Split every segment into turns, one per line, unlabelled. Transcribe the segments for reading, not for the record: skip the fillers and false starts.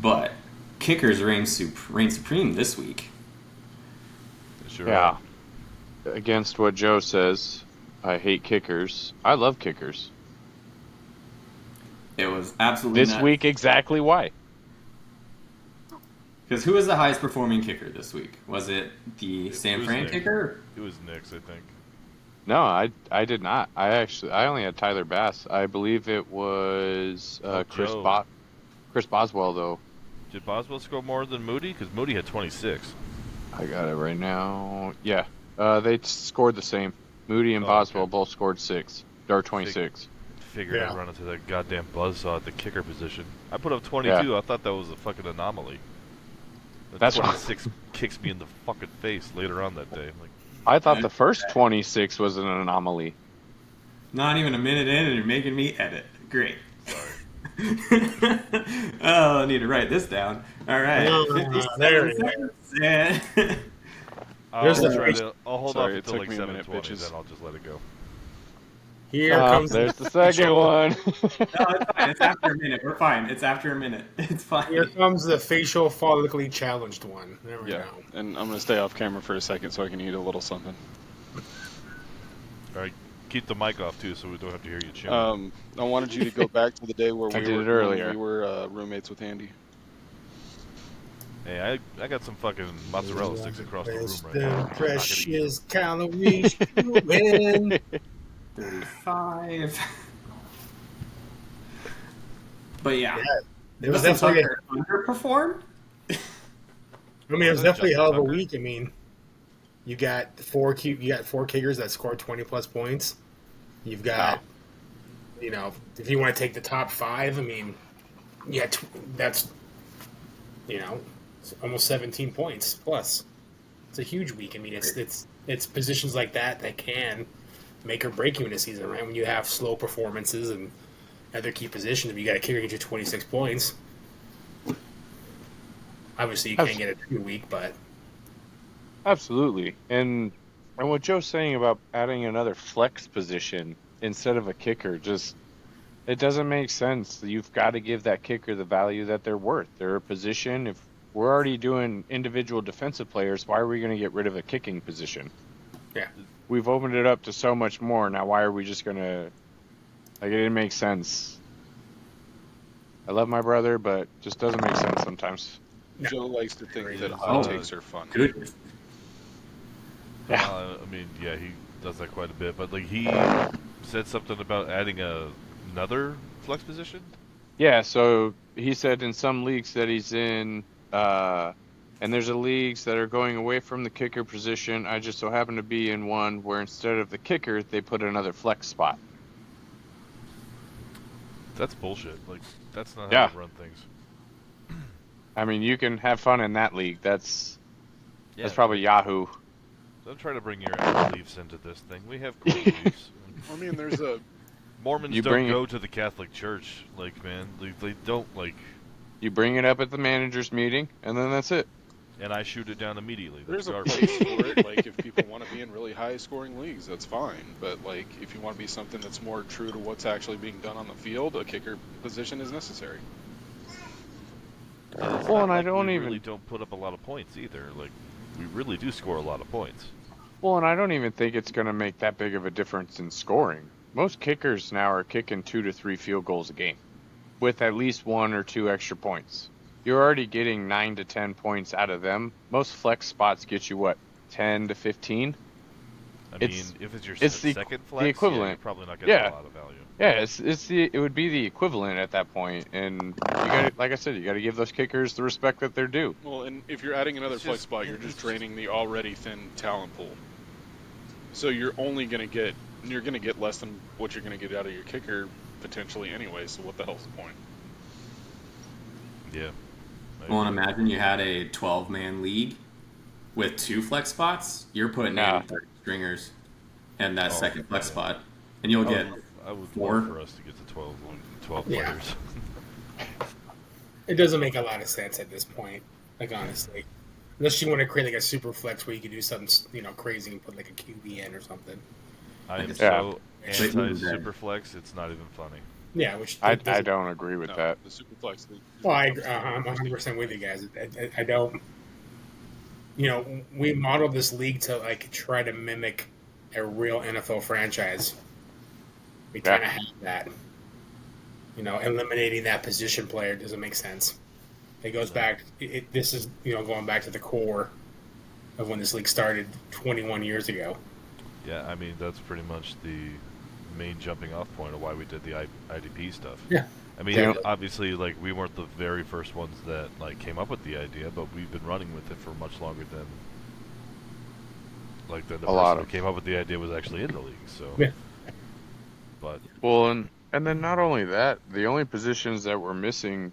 but kickers reign supreme this week.
Sure.
Yeah. Against what Joe says, I hate kickers. I love kickers.
It was absolutely
This
nuts.
week, exactly why.
Because who was the highest performing kicker this week? Was it the San Fran
Nick.
kicker?
It was Nick's, I think.
No, I did not. I only had Tyler Bass. I believe it was Chris Boswell though.
Did Boswell score more than Moody? Because Moody had 26.
I got it right now. Yeah, they scored the same. Moody and Boswell both scored 6 or 26.
Figured I'd run into that goddamn buzzsaw at the kicker position. I put up 22.
Yeah.
I thought that was a fucking anomaly.
That's
26 kicks me in the fucking face later on that day. I'm like,
I thought the first 26 was an anomaly.
Not even a minute in, and you're making me edit. Great.
sorry.
Oh, I need to write this down. All right.
There it
is.
I'll hold off
Sorry, it
until
took
like
me a minute,
7:20,
bitches.
then I'll just let it go.
Here comes
there's the second one.
No, it's fine. It's after a minute. We're fine. It's after a minute. It's fine.
Here comes the facial follically challenged one. There we
Yeah,
go.
and I'm going to stay off camera for a second so I can eat a little something.
All right, keep the mic off too, so we don't have to hear you chewing.
I wanted you to go back to the day where
I did it earlier.
we were roommates with Andy.
Hey, I got some fucking mozzarella sticks across the room right now. I'm not gonna eat
Precious calories. Win.
35. But yeah.
It was
Justin
definitely.
Tucker underperformed.
I mean, it was definitely a hell of a week. I mean, you got four kickers that scored 20+ points. You've got, if you want to take the top 5, I mean, that's, it's almost 17 points plus. It's a huge week. I mean, it's positions like that can make or break you in a season, right? When you have slow performances and other key positions, if you got a kicker get you 26 points. Obviously, you can't get it every week, but
Absolutely. And what Joe's saying about adding another flex position instead of a kicker, it doesn't make sense. You've got to give that kicker the value that they're worth. They're a position. If we're already doing individual defensive players, why are we going to get rid of a kicking position?
Yeah.
We've opened it up to so much more. Now, why are we just going to... it didn't make sense. I love my brother, but it just doesn't make sense sometimes.
No.
Joe likes to think that hot takes are fun.
Good.
Yeah.
I mean, yeah, he does that quite a bit, but like he said something about adding another flex position.
Yeah, so he said in some leagues that he's in, and there's leagues that are going away from the kicker position. I just so happen to be in one where instead of the kicker, they put another flex spot.
That's bullshit. Like, that's not how to run things.
I mean, you can have fun in that league. That's probably Yahoo.
Don't try to bring your beliefs into this thing. We have core beliefs.
I mean, there's a...
Mormons don't go to the Catholic Church. Like, man, they don't, like...
You bring it up at the manager's meeting, and then that's it.
And I shoot it down immediately.
There's a place for it. Like, if people want to be in really high-scoring leagues, that's fine. But, like, if you want to be something that's more true to what's actually being done on the field, a kicker position is necessary.
Well, and I don't
we
even...
really don't put up a lot of points either. Like, we really do score a lot of points.
Well, and I don't even think it's going to make that big of a difference in scoring. Most kickers now are kicking 2 to 3 field goals a game with at least 1 or 2 extra points. You're already getting 9 to 10 points out of them. Most flex spots get you, what, 10 to 15?
I mean, if it's your second flex,
the equivalent.
you're probably not getting a lot of value.
Yeah, it would be the equivalent at that point, and you got, like I said, you got to give those kickers the respect that they're due.
Well, and if you're adding another flex spot, you're just draining the already thin talent pool. So you're only going to get less than what you're going to get out of your kicker potentially anyway. So what the hell's the point?
Yeah.
Well, and imagine you had a 12-man league with 2 flex spots. You're putting in 30 stringers and that second flex spot, and you'll get
I would
4.
love for us to get to 12 players.
it doesn't make a lot of sense at this point. Like, honestly. Unless you want to create like a super flex where you can do something, crazy and put like a QB in or something.
I am so anti-Superflex, it's not even funny.
Yeah, which
I
doesn't.
don't agree with that.
The Superflex League.
Well, I'm 100% with you guys. I don't. We modeled this league to try to mimic a real NFL franchise. We kind of have that. Eliminating that position player doesn't make sense. It goes back. This is going back to the core of when this league started 21 years ago.
Yeah, I mean that's pretty much the main jumping off point of why we did the IDP stuff.
Yeah.
I mean,
Yeah.
obviously, we weren't the very first ones that came up with the idea, but we've been running with it for much longer than the person who came up with the idea was actually in the league. So,
Yeah.
But
Well, and then not only that, the only positions that we're missing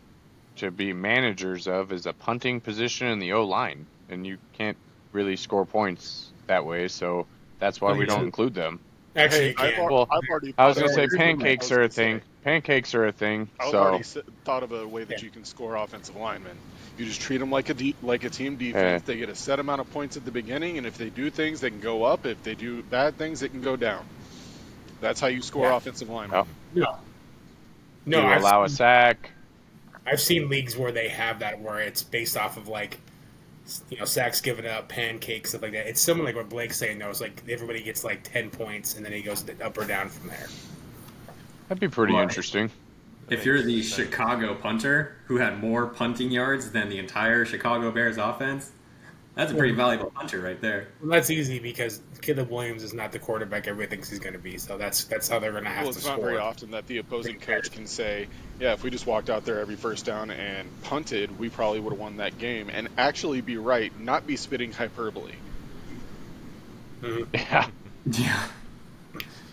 to be managers of is a punting position and the O-line, and you can't really score points that way, so that's why we don't include them.
Actually,
Hey,
you can.
I've already.
I was gonna say
here's what
pancakes
I
are a
was gonna
thing.
say.
Pancakes are a thing.
I've
So
already thought of a way that you can score offensive linemen. You just treat them like a team defense. They get a set amount of points at the beginning, and if they do things, they can go up. If they do bad things, they can go down. That's how you score offensive linemen.
No,
you allow a sack.
I've seen leagues where they have that, where it's based off of sacks given up, pancakes, stuff like that. It's similar like what Blake's saying though. It's like everybody gets 10 points, and then he goes up or down from there.
That'd be pretty interesting.
If you're the Chicago punter who had more punting yards than the entire Chicago Bears offense, that's a pretty valuable punter right there.
Well, that's easy because Caleb Williams is not the quarterback everybody thinks he's going to be. So that's how they're going to have
Well,
to
it's
score.
not very often that the opposing coach can say, yeah, if we just walked out there every first down and punted, we probably would have won that game, and actually be right, not be spitting hyperbole.
Mm-hmm.
Yeah.
Yeah.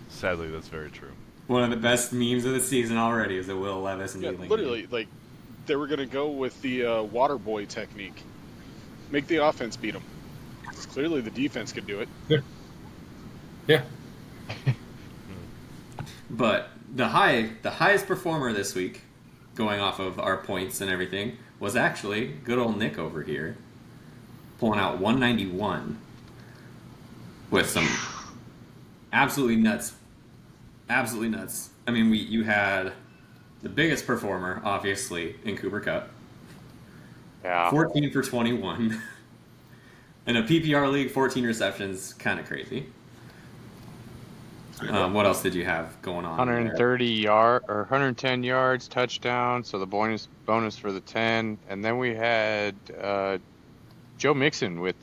sadly, that's very true.
One of the best memes of the season already is the Will Levis and
Yeah,
Ealing.
literally, they were going to go with the water boy technique. Make the offense beat them. Because clearly the defense could do it.
Yeah.
But the highest performer this week, going off of our points and everything, was actually good old Nick over here, pulling out 191 with some absolutely nuts. I mean, you had the biggest performer, obviously, in Cooper Kupp.
Yeah.
14 for 21. In a PPR league, 14 receptions, kind of crazy. What else did you have going on?
110 yards, touchdown. So the bonus for the 10, and then we had Joe Mixon with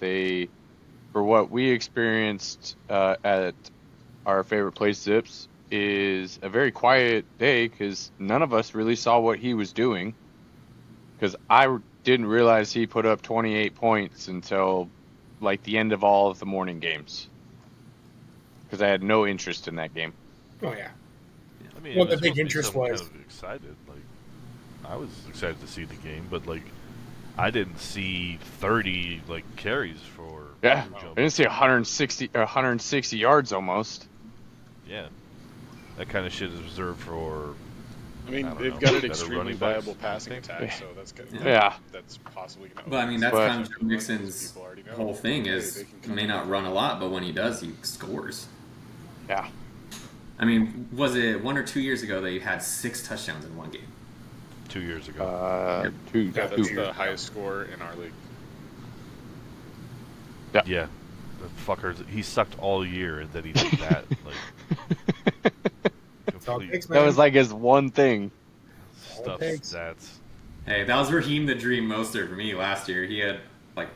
for what we experienced at our favorite place, Zips, is a very quiet day because none of us really saw what he was doing. Because I didn't realize he put up 28 points until the end of all of the morning games. Because I had no interest in that game.
Oh yeah.
I mean,
Well,
it was
the big
supposed to be
interest
something
was-
kind of excited. I was excited to see the game, but I didn't see 30 carries for.
Yeah,
Joe
I didn't see 160 yards almost.
Yeah, that kind of shit is reserved for.
I mean,
don't
they've
know,
got an
better
extremely
running backs,
viable passing
I think.
attack, so that's good.
Yeah.
That's possibly going to.
But I mean, that's
But-
kind of Joe Mixon's whole thing is he may not run a lot, but when he does, he scores.
Yeah.
I mean, was it 1 or 2 years ago that he had 6 touchdowns in one game?
2 years ago.
Two.
Yeah,
That's
two.
the highest score in our league.
Yeah, the fuckers. He sucked all year, and then he did that.
That's all it
Complete
takes,
That
man.
was his one thing.
stuff
takes.
stats.
Hey, that was Raheem the Dream Mostert for me last year. He had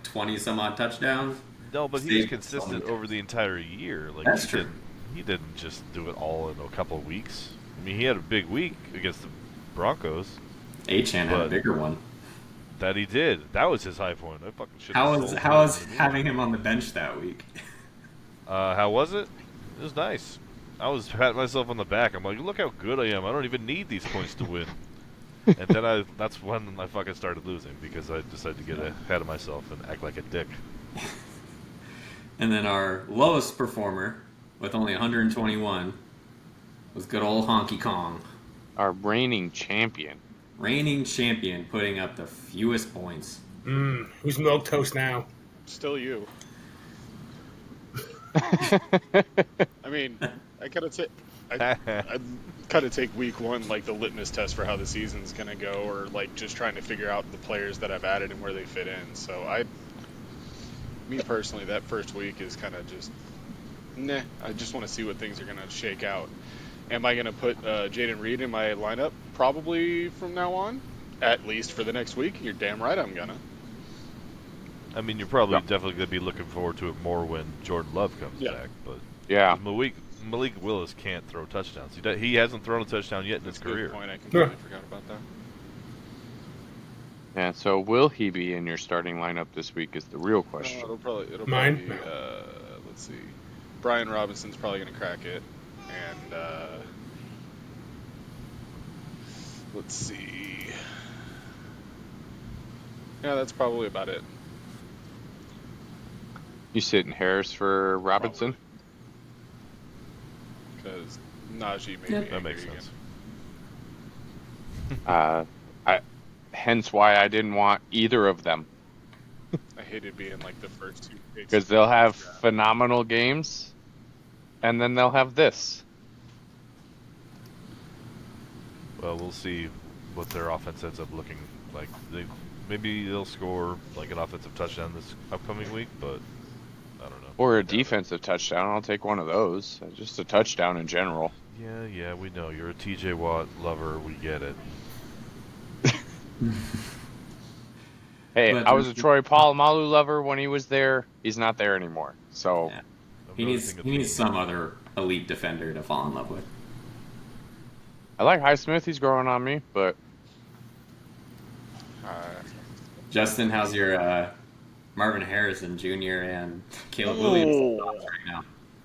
20 some odd touchdowns.
No, but he was
Steve,
consistent
so many
over the entire year.
That's
he
true.
He didn't just do it all in a couple of weeks. I mean, he had a big week against the Broncos.
H-Chan had a
But-
bigger one.
That he did. That was his high point. I fucking should.
How was having him on the bench that week?
How was it? It was nice. I was patting myself on the back. I'm like, look how good I am. I don't even need these points to win. And then that's when I fucking started losing because I decided to get ahead of myself and act like a dick.
And then our lowest performer, with only 121, was good old Honky Kong.
Our reigning champion.
Reigning champion, putting up the fewest points.
Who's milquetoast now?
Still you. I mean, I gotta say, I kind of take week one like the litmus test for how the season's gonna go, or like just trying to figure out the players that I've added and where they fit in. So me personally, that first week is kind of just, nah. I just want to see what things are gonna shake out. Am I gonna put Jaden Reed in my lineup? Probably from now on, at least for the next week. You're damn right, I'm gonna.
I mean, you're probably definitely going to be looking forward to it more when Jordan Love comes back. But
Yeah.
Malik Willis can't throw touchdowns. He hasn't thrown a touchdown yet in his career.
Good point. I completely forgot about that.
Yeah, so will he be in your starting lineup this week is the real question.
It'll probably
Mine?
be, let's see. Brian Robinson's probably going to crack it. And, let's see. Yeah, that's probably about it.
You sitting Harris for Robinson?
Because Najee maybe.
Yep.
That makes sense.
Hence why I didn't want either of them.
I hated being like the first two picks.
Because they'll have phenomenal games, and then they'll have this.
Well, we'll see what their offense ends up looking like. Maybe they'll score like an offensive touchdown this upcoming week, but I don't know.
Or a defensive touchdown. I'll take one of those. Just a touchdown in general.
Yeah, we know. You're a TJ Watt lover. We get it.
Hey,
But
I was a Troy Polamalu lover when he was there. He's not there anymore. So
Yeah. He needs some other elite defender to fall in love with.
I like Highsmith. He's growing on me, but
Justin, how's your Marvin Harrison Jr. and Caleb Williams thoughts right now?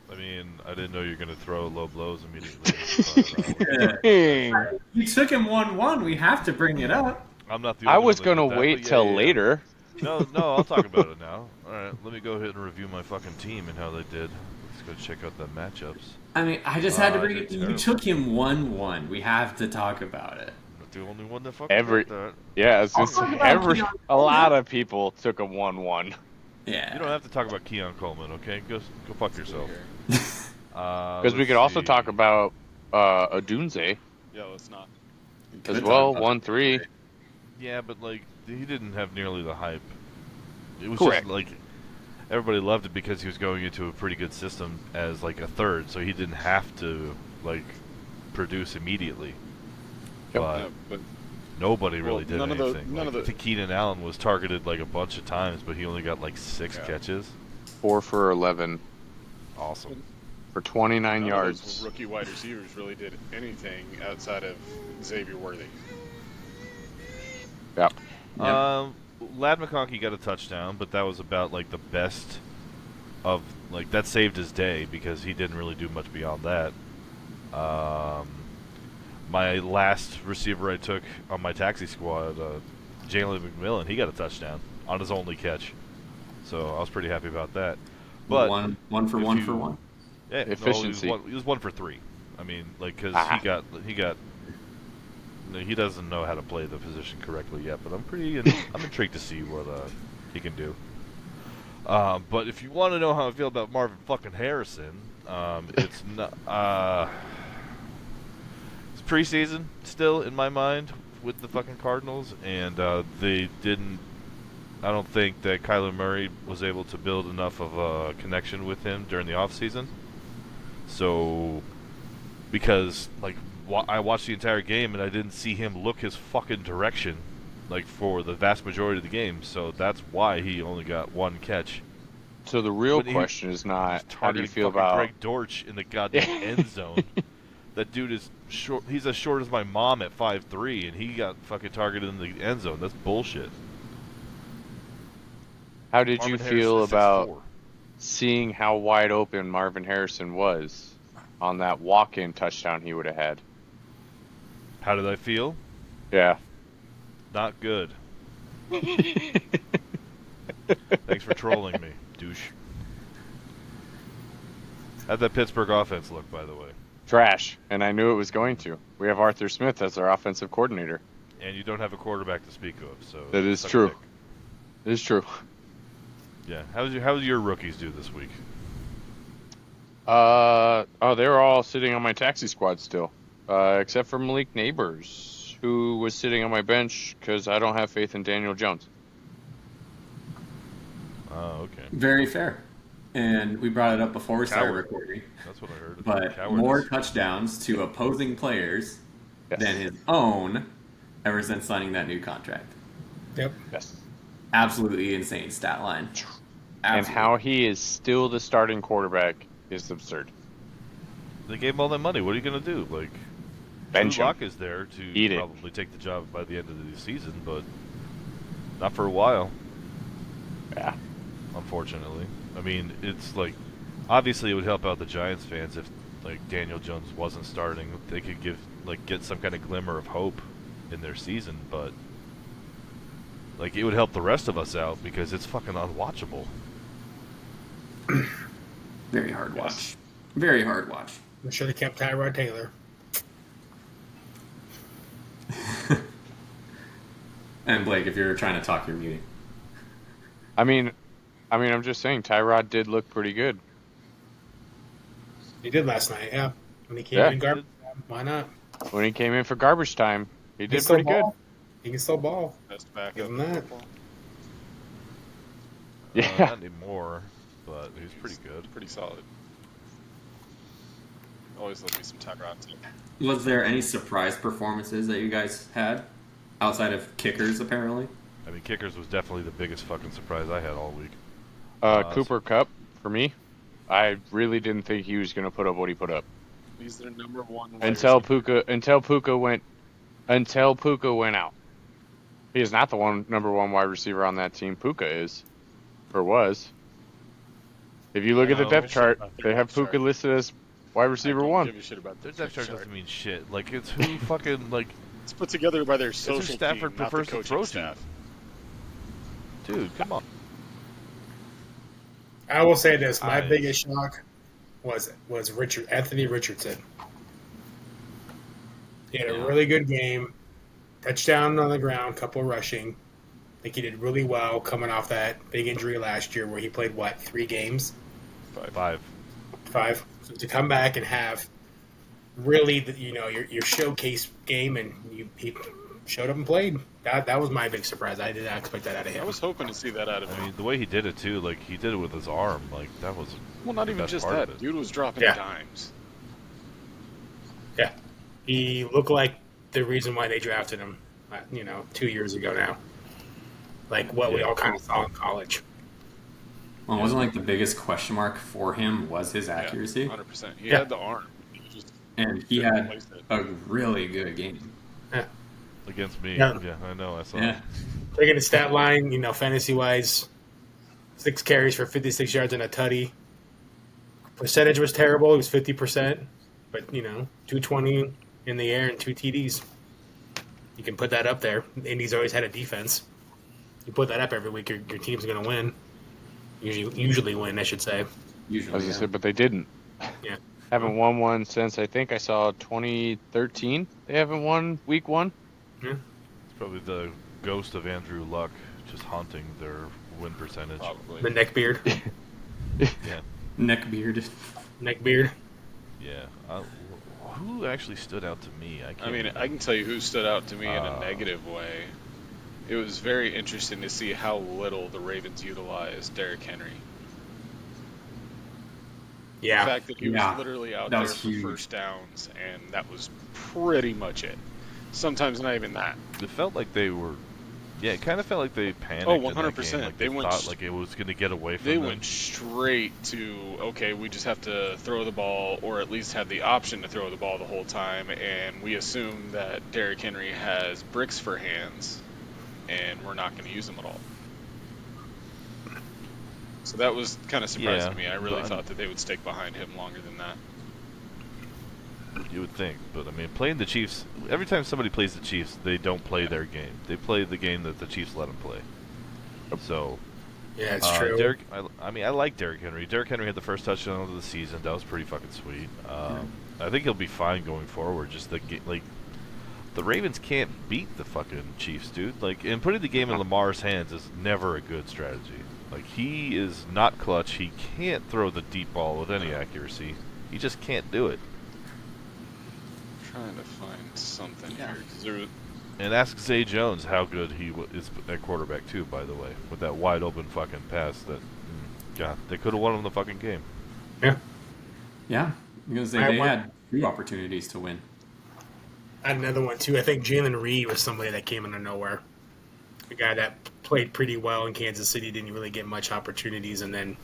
I mean, I didn't know you were going to throw low blows immediately.
You took him 1-1. We have to bring it up.
I'm not the
I
only
was
one that
gonna
did that,
wait
but
till
yeah.
later.
No, I'll talk about it now. All right, let me go ahead and review my fucking team and how they did. Let's go check out the matchups.
I mean, I just had to bring
I
it.
did
You
terrible.
took him 1-1. We have to talk about it.
I'm not the only one that fucking
Every-
did that.
Yeah, it's just
talk about Keon
a lot of people took a 1-1.
Yeah.
You don't have to talk about Keon Coleman, okay? Go fuck yourself.
Because we could also talk about Adunze
Yeah, let's not.
as
Could
well.
talk about
1-3.
Yeah, but like he didn't have nearly the hype. It was
Correct.
just like everybody loved it because he was going into a pretty good system as like a third, so he didn't have to like produce immediately.
Yep.
But nobody really
Well,
did
none of the-
anything.
none of
I
the-
think Keenan Allen was targeted like a bunch of times, but he only got like 6
Yeah.
catches.
4 for 11
Awesome.
for 29
None of those
yards.
rookie wide receivers really did anything outside of Xavier Worthy.
Yep.
Lad McConkey got a touchdown, but that was about like the best of like that saved his day because he didn't really do much beyond that. My last receiver I took on my taxi squad, Jalen McMillan, he got a touchdown on his only catch, so I was pretty happy about that. But
one for
if
one
you-
for one.
yeah,
Efficiency.
No, he was 1 for 3. I mean, like because he got. No, he doesn't know how to play the position correctly yet, but I'm intrigued to see what he can do. But if you want to know how I feel about Marvin fucking Harrison, it's not. It's preseason still in my mind with the fucking Cardinals, and they didn't. I don't think that Kyler Murray was able to build enough of a connection with him during the offseason. So, because like I watched the entire game and I didn't see him look his fucking direction, like for the vast majority of the game. So that's why he only got 1 catch.
So the real
But he-
question is not how do you
Targeting
feel
fucking
about
Greg Dortch in the goddamn end zone. That dude is short. He's as short as my mom at 5'3", and he got fucking targeted in the end zone. That's bullshit.
how did you
Marvin
feel
Harrison's
about
6'4".
seeing how wide open Marvin Harrison was on that walk-in touchdown he would have had?
How did I feel?
Yeah.
Not good. Thanks for trolling me, douche. How'd that Pittsburgh offense look, by the way?
Trash. And I knew it was going to. We have Arthur Smith as our offensive coordinator.
And you don't have a quarterback to speak of, so
That is
suck a
true.
dick.
It is true.
Yeah. How did your rookies do this week?
They're all sitting on my taxi squad still, except for Malik Neighbors, who was sitting on my bench because I don't have faith in Daniel Jones.
Oh, okay.
Very fair. And we brought it up before we started
Coward.
recording.
That's what I heard.
But
Cowardice.
more touchdowns to opposing players
Yes.
than his own ever since signing that new contract.
Yep.
Yes.
Absolutely insane stat line.
And
Absolutely.
how he is still the starting quarterback is absurd.
They gave him all that money. What are you gonna do? Like,
Bench
Drew
him.
Lock is there to
Eat it.
probably take the job by the end of the season, but not for a while.
Yeah.
Unfortunately, I mean, it's like obviously it would help out the Giants fans if like Daniel Jones wasn't starting. They could get some kind of glimmer of hope in their season, but like it would help the rest of us out because it's fucking unwatchable.
Very hard watch. Very hard watch.
I'm sure they kept Tyrod Taylor.
And Blake, if you're trying to talk, you're muting.
I mean, I'm just saying Tyrod did look pretty good.
He did last night, yeah. When he came
Yeah.
in garbage time, why not?
When he came in for garbage time, he
He
did
can still
pretty good.
ball. He can still ball.
Best backup.
Give him
in
that.
football.
Yeah.
Not anymore, but he's pretty good.
Pretty solid. Always love me some Tyrod too.
Was there any surprise performances that you guys had outside of kickers? Apparently,
I mean, kickers was definitely the biggest fucking surprise I had all week.
Cooper Kupp, for me, I really didn't think he was going to put up what he put up.
He's their number one. wide
Until
receiver.
Puka went out. He is not the number one wide receiver on that team. Puka is, or was. If you look at the
No,
depth
shit
chart,
about their
they have
depth
Puka
chart.
listed as wide
I
receiver
don't
one.
give a shit about
Their
their
depth chart
chart.
doesn't mean shit. Like, it's who fucking like,
It's put together by their
who
social
Stafford
team, not the
prefers to
coaching
throw to.
staff.
dude, come on.
I will say this: my
Eyes.
biggest shock was Anthony Richardson. He had a
Yeah.
really good game, touchdown on the ground, couple rushing. I think he did really well coming off that big injury last year where he played 3 games,
5.
5. So to come back and have really your showcase game and he showed up and played. That was my big surprise. I did not expect that out of
I
him.
was hoping to see that out of
I
him.
mean, the way he did it too, like he did it with his arm, like that was
Well, not
the
even
best
just
part
that.
of it.
Dude was dropping
Yeah.
dimes.
Yeah, he looked like the reason why they drafted him. 2 years ago now. Like what we
Yeah.
all kind of saw in college.
well, wasn't like the biggest question mark for him was his accuracy,
100%. He
Yeah.
had the arm. He just
and he
couldn't
had
place it.
a really good game.
against me.
Yeah.
Yeah, I know. I saw.
Yeah,
Taking the stat line, fantasy wise, 6 carries for 56 yards and a tutty. Percentage was terrible. It was 50%, but 220 in the air and 2 TDs. You can put that up there. Indy's always had a defense. You put that up every week, your team's going to win. Usually win, I should say.
usually.
As I
yeah.
said, but they didn't.
Yeah.
Haven't won one since I think I saw 2013. They haven't won week 1.
It's probably the ghost of Andrew Luck just haunting their win percentage.
Probably.
The neck beard.
Yeah,
Neck beard.
Neck beard.
yeah. Who actually stood out to me? I can't.
I mean,
remember.
I can tell you who stood out to me in a
Uh,
negative way. It was very interesting to see how little the Ravens utilized Derrick Henry. The
Yeah.
fact that he was
Yeah.
literally out
That
there
was
for
huge.
first downs, and that was pretty much it. Sometimes not even that.
It felt like they were. Yeah, it kind of felt like they panicked.
Oh,
in that game,
100%.
Like
They
they
went
thought
s-
like it was going to get away from
They
them.
went straight to, okay, we just have to throw the ball, or at least have the option to throw the ball the whole time, and we assume that Derrick Henry has bricks for hands, and we're not going to use them at all. So that was kind of surprising
Yeah,
to me. I really
but-
thought that they would stick behind him longer than that.
You would think, but I mean, playing the Chiefs. Every time somebody plays the Chiefs, they don't play their game. They play the game that the Chiefs let them play. So,
Yeah, it's true.
Derrick. I mean, I like Derrick Henry. Derrick Henry had the first touchdown of the season. That was pretty fucking sweet. I think he'll be fine going forward. Just like the Ravens can't beat the fucking Chiefs, dude. Like, and putting the game in Lamar's hands is never a good strategy. Like, he is not clutch. He can't throw the deep ball with any accuracy. He just can't do it.
Trying to find something
Yeah.
here. 'Cause there,
And ask Zay Jones how good he is at quarterback, too, by the way, with that wide open fucking pass that, God, they could have won him the fucking game.
Yeah.
Yeah, because they had 2 opportunities to win.
I had another one too. I think Jalen Reed was somebody that came out of nowhere. A guy that played pretty well in Kansas City, didn't really get much opportunities, and then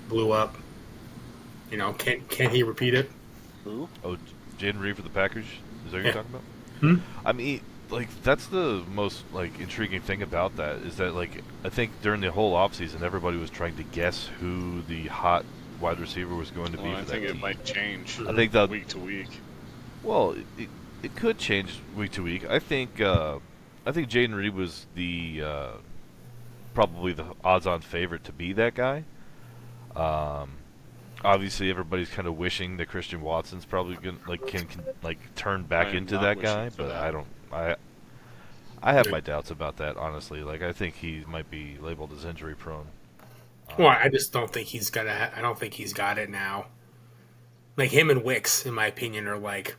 blew up. You know, can he repeat it?
who?
Oh, Jaden Reed for the Packers? Is that what you're talking about?
Hmm?
I mean, like, that's the most, like, intriguing thing about that is that, like, I think during the whole offseason, everybody was trying to guess who the hot wide receiver was going to be
Well,
for
I
that
think it
team.
might change.
I think that
week to week.
Well, it could change week to week. I think Jaden Reed was the probably the odds-on favorite to be that guy. Obviously, everybody's kind of wishing that Christian Watson's probably gonna can turn back
I am
into
not
that
wishing
guy,
for
but
that.
I don't. I have my doubts about that, honestly. Like, I think he might be labeled as injury prone.
Well, I just don't think he's gonna. I don't think he's got it now. Like him and Wicks, in my opinion, are like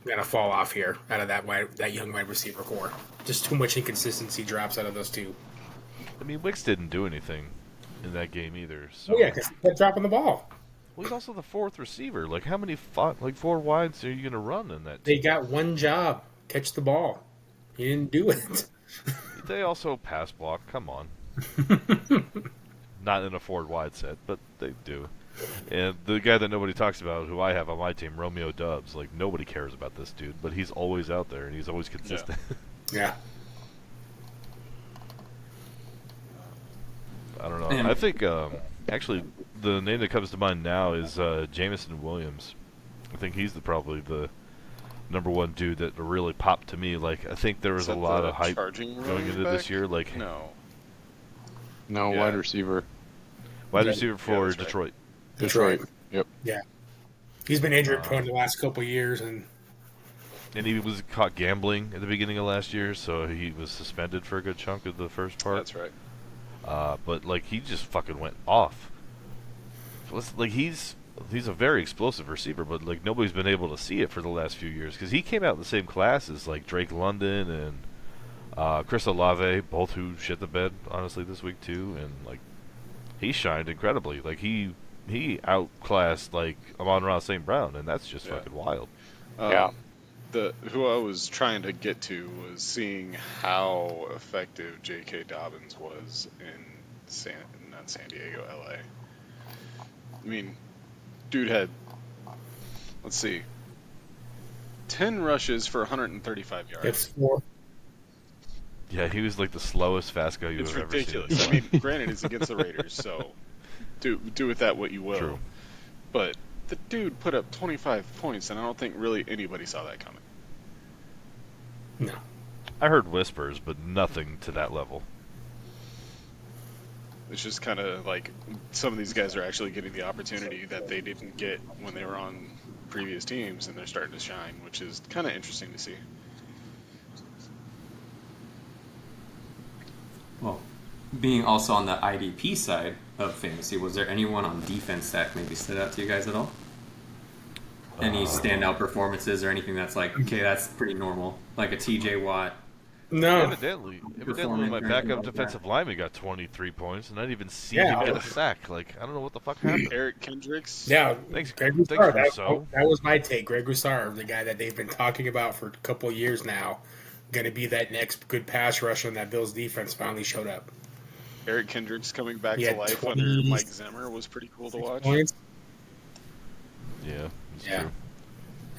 gonna fall off here out of that young wide receiver core. Just too much inconsistency drops out of those two.
I mean, Wicks didn't do anything in that game either. So.
Oh yeah, because they're dropping the ball.
Well, he's also the 4th receiver. Like, how many 4 wides are you going to run in that
They
team?
got one job: catch the ball. He didn't do it.
They also pass block. Come on. Not in a 4 wide set, but they do. And the guy that nobody talks about, who I have on my team, Romeo Dubs, like, nobody cares about this dude, but he's always out there and he's always consistent.
Yeah.
I don't know.
And-
I think, actually, the name that comes to mind now is Jamison Williams. I think he's probably the number 1 dude that really popped to me. Like, I think there was
Is
a
that
lot
the
of hype
charging
going
running
into
back?
this year. Like,
No.
No,
Yeah.
wide receiver.
wide
Yeah.
receiver for
that's right.
Detroit.
Detroit. Yep.
Yeah. He's been injured prone the last couple of years, and
And he was caught gambling at the beginning of last year, so he was suspended for a good chunk of the first part.
That's right.
But, like, he just fucking went off. Like, he's a very explosive receiver, but, like, nobody's been able to see it for the last few years because he came out in the same class as, like, Drake London and Chris Olave, both who shit the bed, honestly, this week too, and, like, he shined incredibly. Like, he outclassed, like, Amon-Ra St. Brown, and that's just
Yeah.
fucking wild.
Yeah.
Who I was trying to get to was seeing how effective J.K. Dobbins was in not San Diego, L.A. I mean, dude had, let's see, 10 rushes for 135 yards.
it's 4.
Yeah, he was, like, the slowest fast guy you've
It's
ever
ridiculous.
seen.
I mean, granted, it's against the Raiders, so do with that what you will.
True.
But the dude put up 25 points, and I don't think really anybody saw that coming.
No.
I heard whispers, but nothing to that level.
It's just kind of like some of these guys are actually getting the opportunity that they didn't get when they were on previous teams, and they're starting to shine, which is kind of interesting to see.
Well, being also on the IDP side of fantasy, was there anyone on defense that maybe stood out to you guys at all? Any standout performances or anything that's like, okay, that's pretty normal, like a TJ Watt?
No.
Evidently, my
Performance or anything
backup
like
defensive
that.
lineman got 23 points, and I didn't even see
Yeah.
him get a sack. Like, I don't know what the fuck happened.
Eric Kendricks.
Yeah.
Thanks-
Greg
thanks,
Rousseau.
Rousseau.
That was my take. Greg Rousseau, the guy that they've been talking about for a couple of years now, going to be that next good pass rusher, and that Bills defense finally showed up.
Eric Kendricks coming back
He
to
had
life
20
under Mike Zimmer was pretty cool to watch.
Points.
Yeah, it's
Yeah.
true.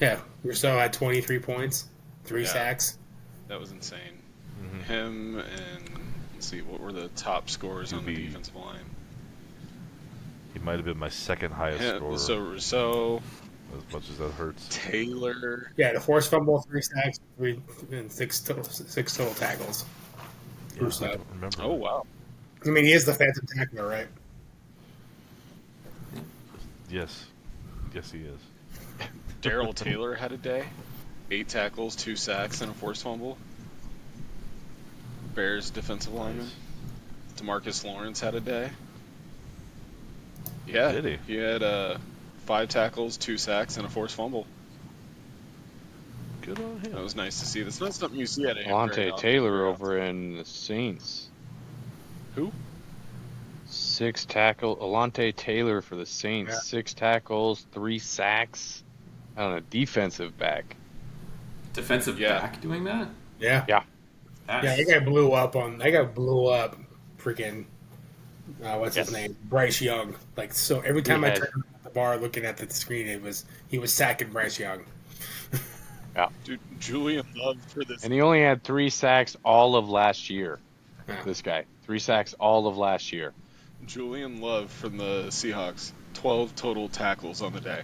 Yeah. Rousseau had 23 points, 3
Yeah.
sacks.
That was insane.
Mhm.
Him and let's see, what were the top scorers on the
QB.
defensive line?
He might have been my second highest scorer,
So Rousseau,
as much as that hurts.
Taylor.
Yeah, the forced fumble, 3 sacks, and six total tackles.
Yeah,
Rousseau.
I don't remember.
Oh wow.
I mean, he is the defensive tackler, right?
Yes. Yes, he is.
Darrell Taylor had a day. 8 tackles, 2 sacks, and a forced fumble. Bears defensive lineman.
Nice.
Demarcus Lawrence had a day. Yeah,
Did he?
He had 5 tackles, 2 sacks, and a forced fumble.
Good on him.
That was nice to see. That's not something you see at him very
Alante
often,
Taylor
very
over in the Saints.
Who?
6 tackle. Alante Taylor for the Saints.
Yeah.
6 tackles, 3 sacks. On a defensive back.
Defensive
Yeah.
back doing that?
Yeah.
Yeah.
Yeah,
That's,
that guy blew up freaking what's his name? Bryce Young. Like, so every time
He
I
had-
turned at the bar looking at the screen, he was sacking Bryce Young.
Dude, Julian Love for this.
And he only had 3 sacks all of last year.
Yeah.
This guy. 3 sacks all of last year.
Julian Love from the Seahawks. 12 total tackles on the day.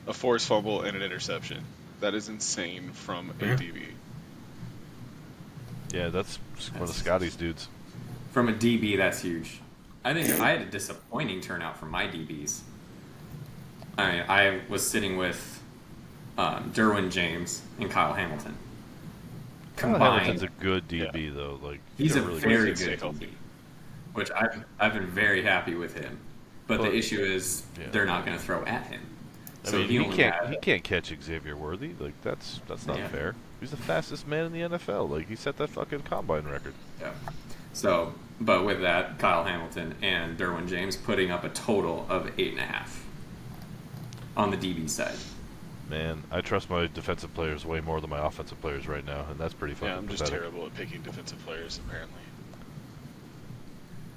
A forced fumble and an interception. That is insane from a
Yeah.
DB.
Yeah, that's one of Scotty's dudes.
From a DB, that's huge. I think I had a disappointing turnout from my DBs. I was sitting with Derwin James and Kyle Hamilton.
Kyle
Combined,
Hamilton's a good DB though. Like
he's a
got really
very
good.
good
stay healthy.
DB, which I've been very happy with him. But
Well,
the issue is
yeah.
they're not going to throw at him.
I
So
mean,
he
he
only
can't
had-
catch Xavier Worthy. Like that's not
Yeah.
fair. He's the fastest man in the NFL. Like he set that fucking combine record.
Yeah. So, but with that, Kyle Hamilton and Derwin James putting up a total of 8.5 on the DB side.
Man, I trust my defensive players way more than my offensive players right now, and that's pretty fucking
Yeah, I'm just
pathetic.
terrible at picking defensive players, apparently.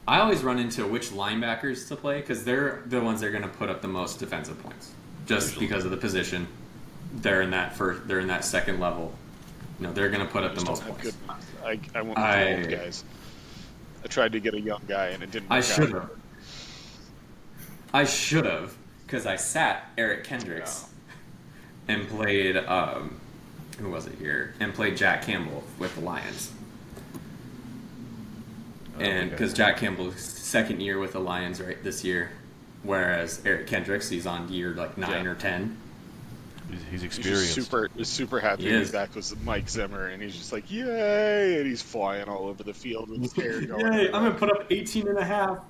I always run into which linebackers to play because they're the ones that are going to put up the most defensive points, just
Usually.
because of the position. They're in that second level. You know, they're going to put
I
up the
just
most
don't have
points.
good ones. I went with the old guys. I tried to get a young guy, and it didn't work
I
out.
should have, because I sat Eric Kendricks and played who was it here? And played Jack Campbell with the Lions. And because Jack Campbell's second year with the Lions right this year, whereas Eric Kendricks, he's on year like 9 or 10.
He's
He's
experienced.
just super happy
He
to be
is.
back with Mike Zimmer, and he's just like, yay! And he's flying all over the field with his hair going.
Yay, I'm going to put up 18.5.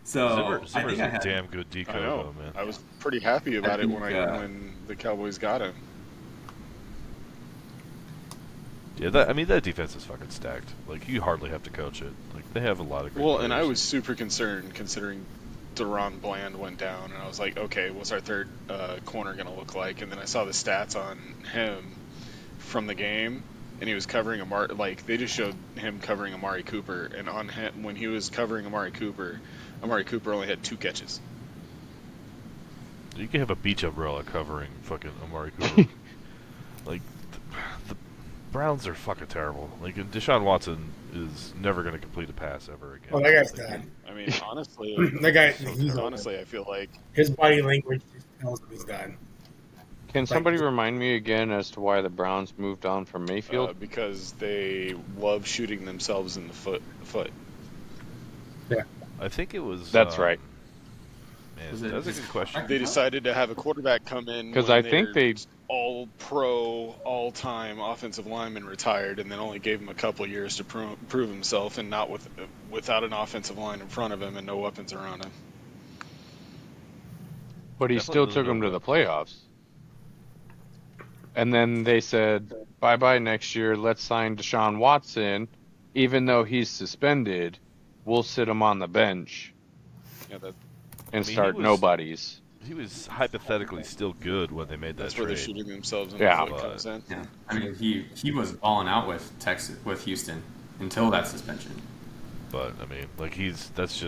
So
Zimmer's
I think I
a
had,
damn good decoy,
I know.
though, man.
I was pretty happy about it
think,
when the Cowboys got him.
Yeah, that defense is fucking stacked. Like you hardly have to coach it. Like they have a lot of great
Well,
players.
and I was super concerned considering Deron Bland went down, and I was like, okay, what's our third corner going to look like? And then I saw the stats on him from the game, and he was covering they just showed him covering Amari Cooper, and on him, when he was covering Amari Cooper only had 2 catches.
You can have a beach umbrella covering fucking Amari Cooper. Like the Browns are fucking terrible. Like and Deshaun Watson is never going to complete a pass ever again.
Oh, that guy's
Like,
done.
I mean, honestly,
That guy, he's over.
honestly, I feel like
His body language just tells him he's done.
Can somebody remind me again as to why the Browns moved on from Mayfield?
because they love shooting themselves in the foot.
I think it was.
That's right.
Man,
Was it
that's a
just
good question.
They decided to have a quarterback come in
Because
when
I think
their
they
all-pro, all-time offensive lineman retired, and then only gave him a couple of years to prove himself, and not without an offensive line in front of him and no weapons around him.
But he
Definitely
still
doesn't
took him
know
to the playoffs. And then they said, bye-bye next year, let's sign Deshaun Watson. Even though he's suspended, we'll sit him on the bench
Yeah,
and
he
start
was-
nobodies.
He was hypothetically still good when they made that
that's where
trade.
they're shooting themselves in
Yeah.
the foot comes in.
yeah. I mean, he was balling out with Houston until that suspension.
But I mean, like that's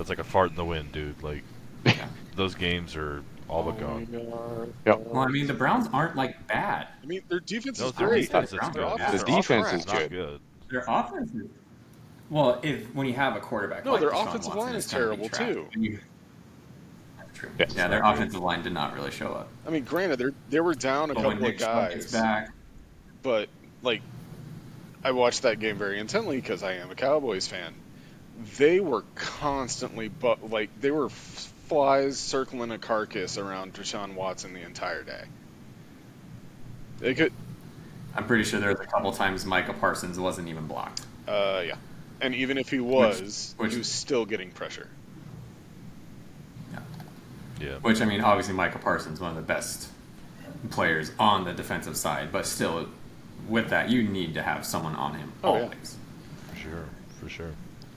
like a fart in the wind, dude. Like
Yeah.
those games are all but gone.
Yep.
Well, I mean, the Browns aren't like bad.
I mean, their defense
No,
is
their
great.
defense is
Their
good.
offense
Yeah.
The
is
defense
crap.
is
It's not
good.
good.
Their offense is well, when you have a quarterback.
No,
like
their
Deshaun
offensive
Watson,
line
it's
is
gonna be
terrible,
trapped.
too.
That's true.
Yes.
Yeah, their offensive line did not really show up.
I mean, granted, they were down a
But when
couple of
Nick Chubb gets
guys,
back,
but like, I watched that game very intently because I am a Cowboys fan. They were constantly, they were flies circling a carcass around Deshaun Watson the entire day. They could,
I'm pretty sure there was a couple times Micah Parsons wasn't even blocked.
yeah. And even if he was,
Which-
he was still getting pressure.
Yeah.
Which, I mean, obviously Micah Parsons, one of the best players on the defensive side, but still, with that, you need to have someone on him
Oh, yeah.
always.
For sure.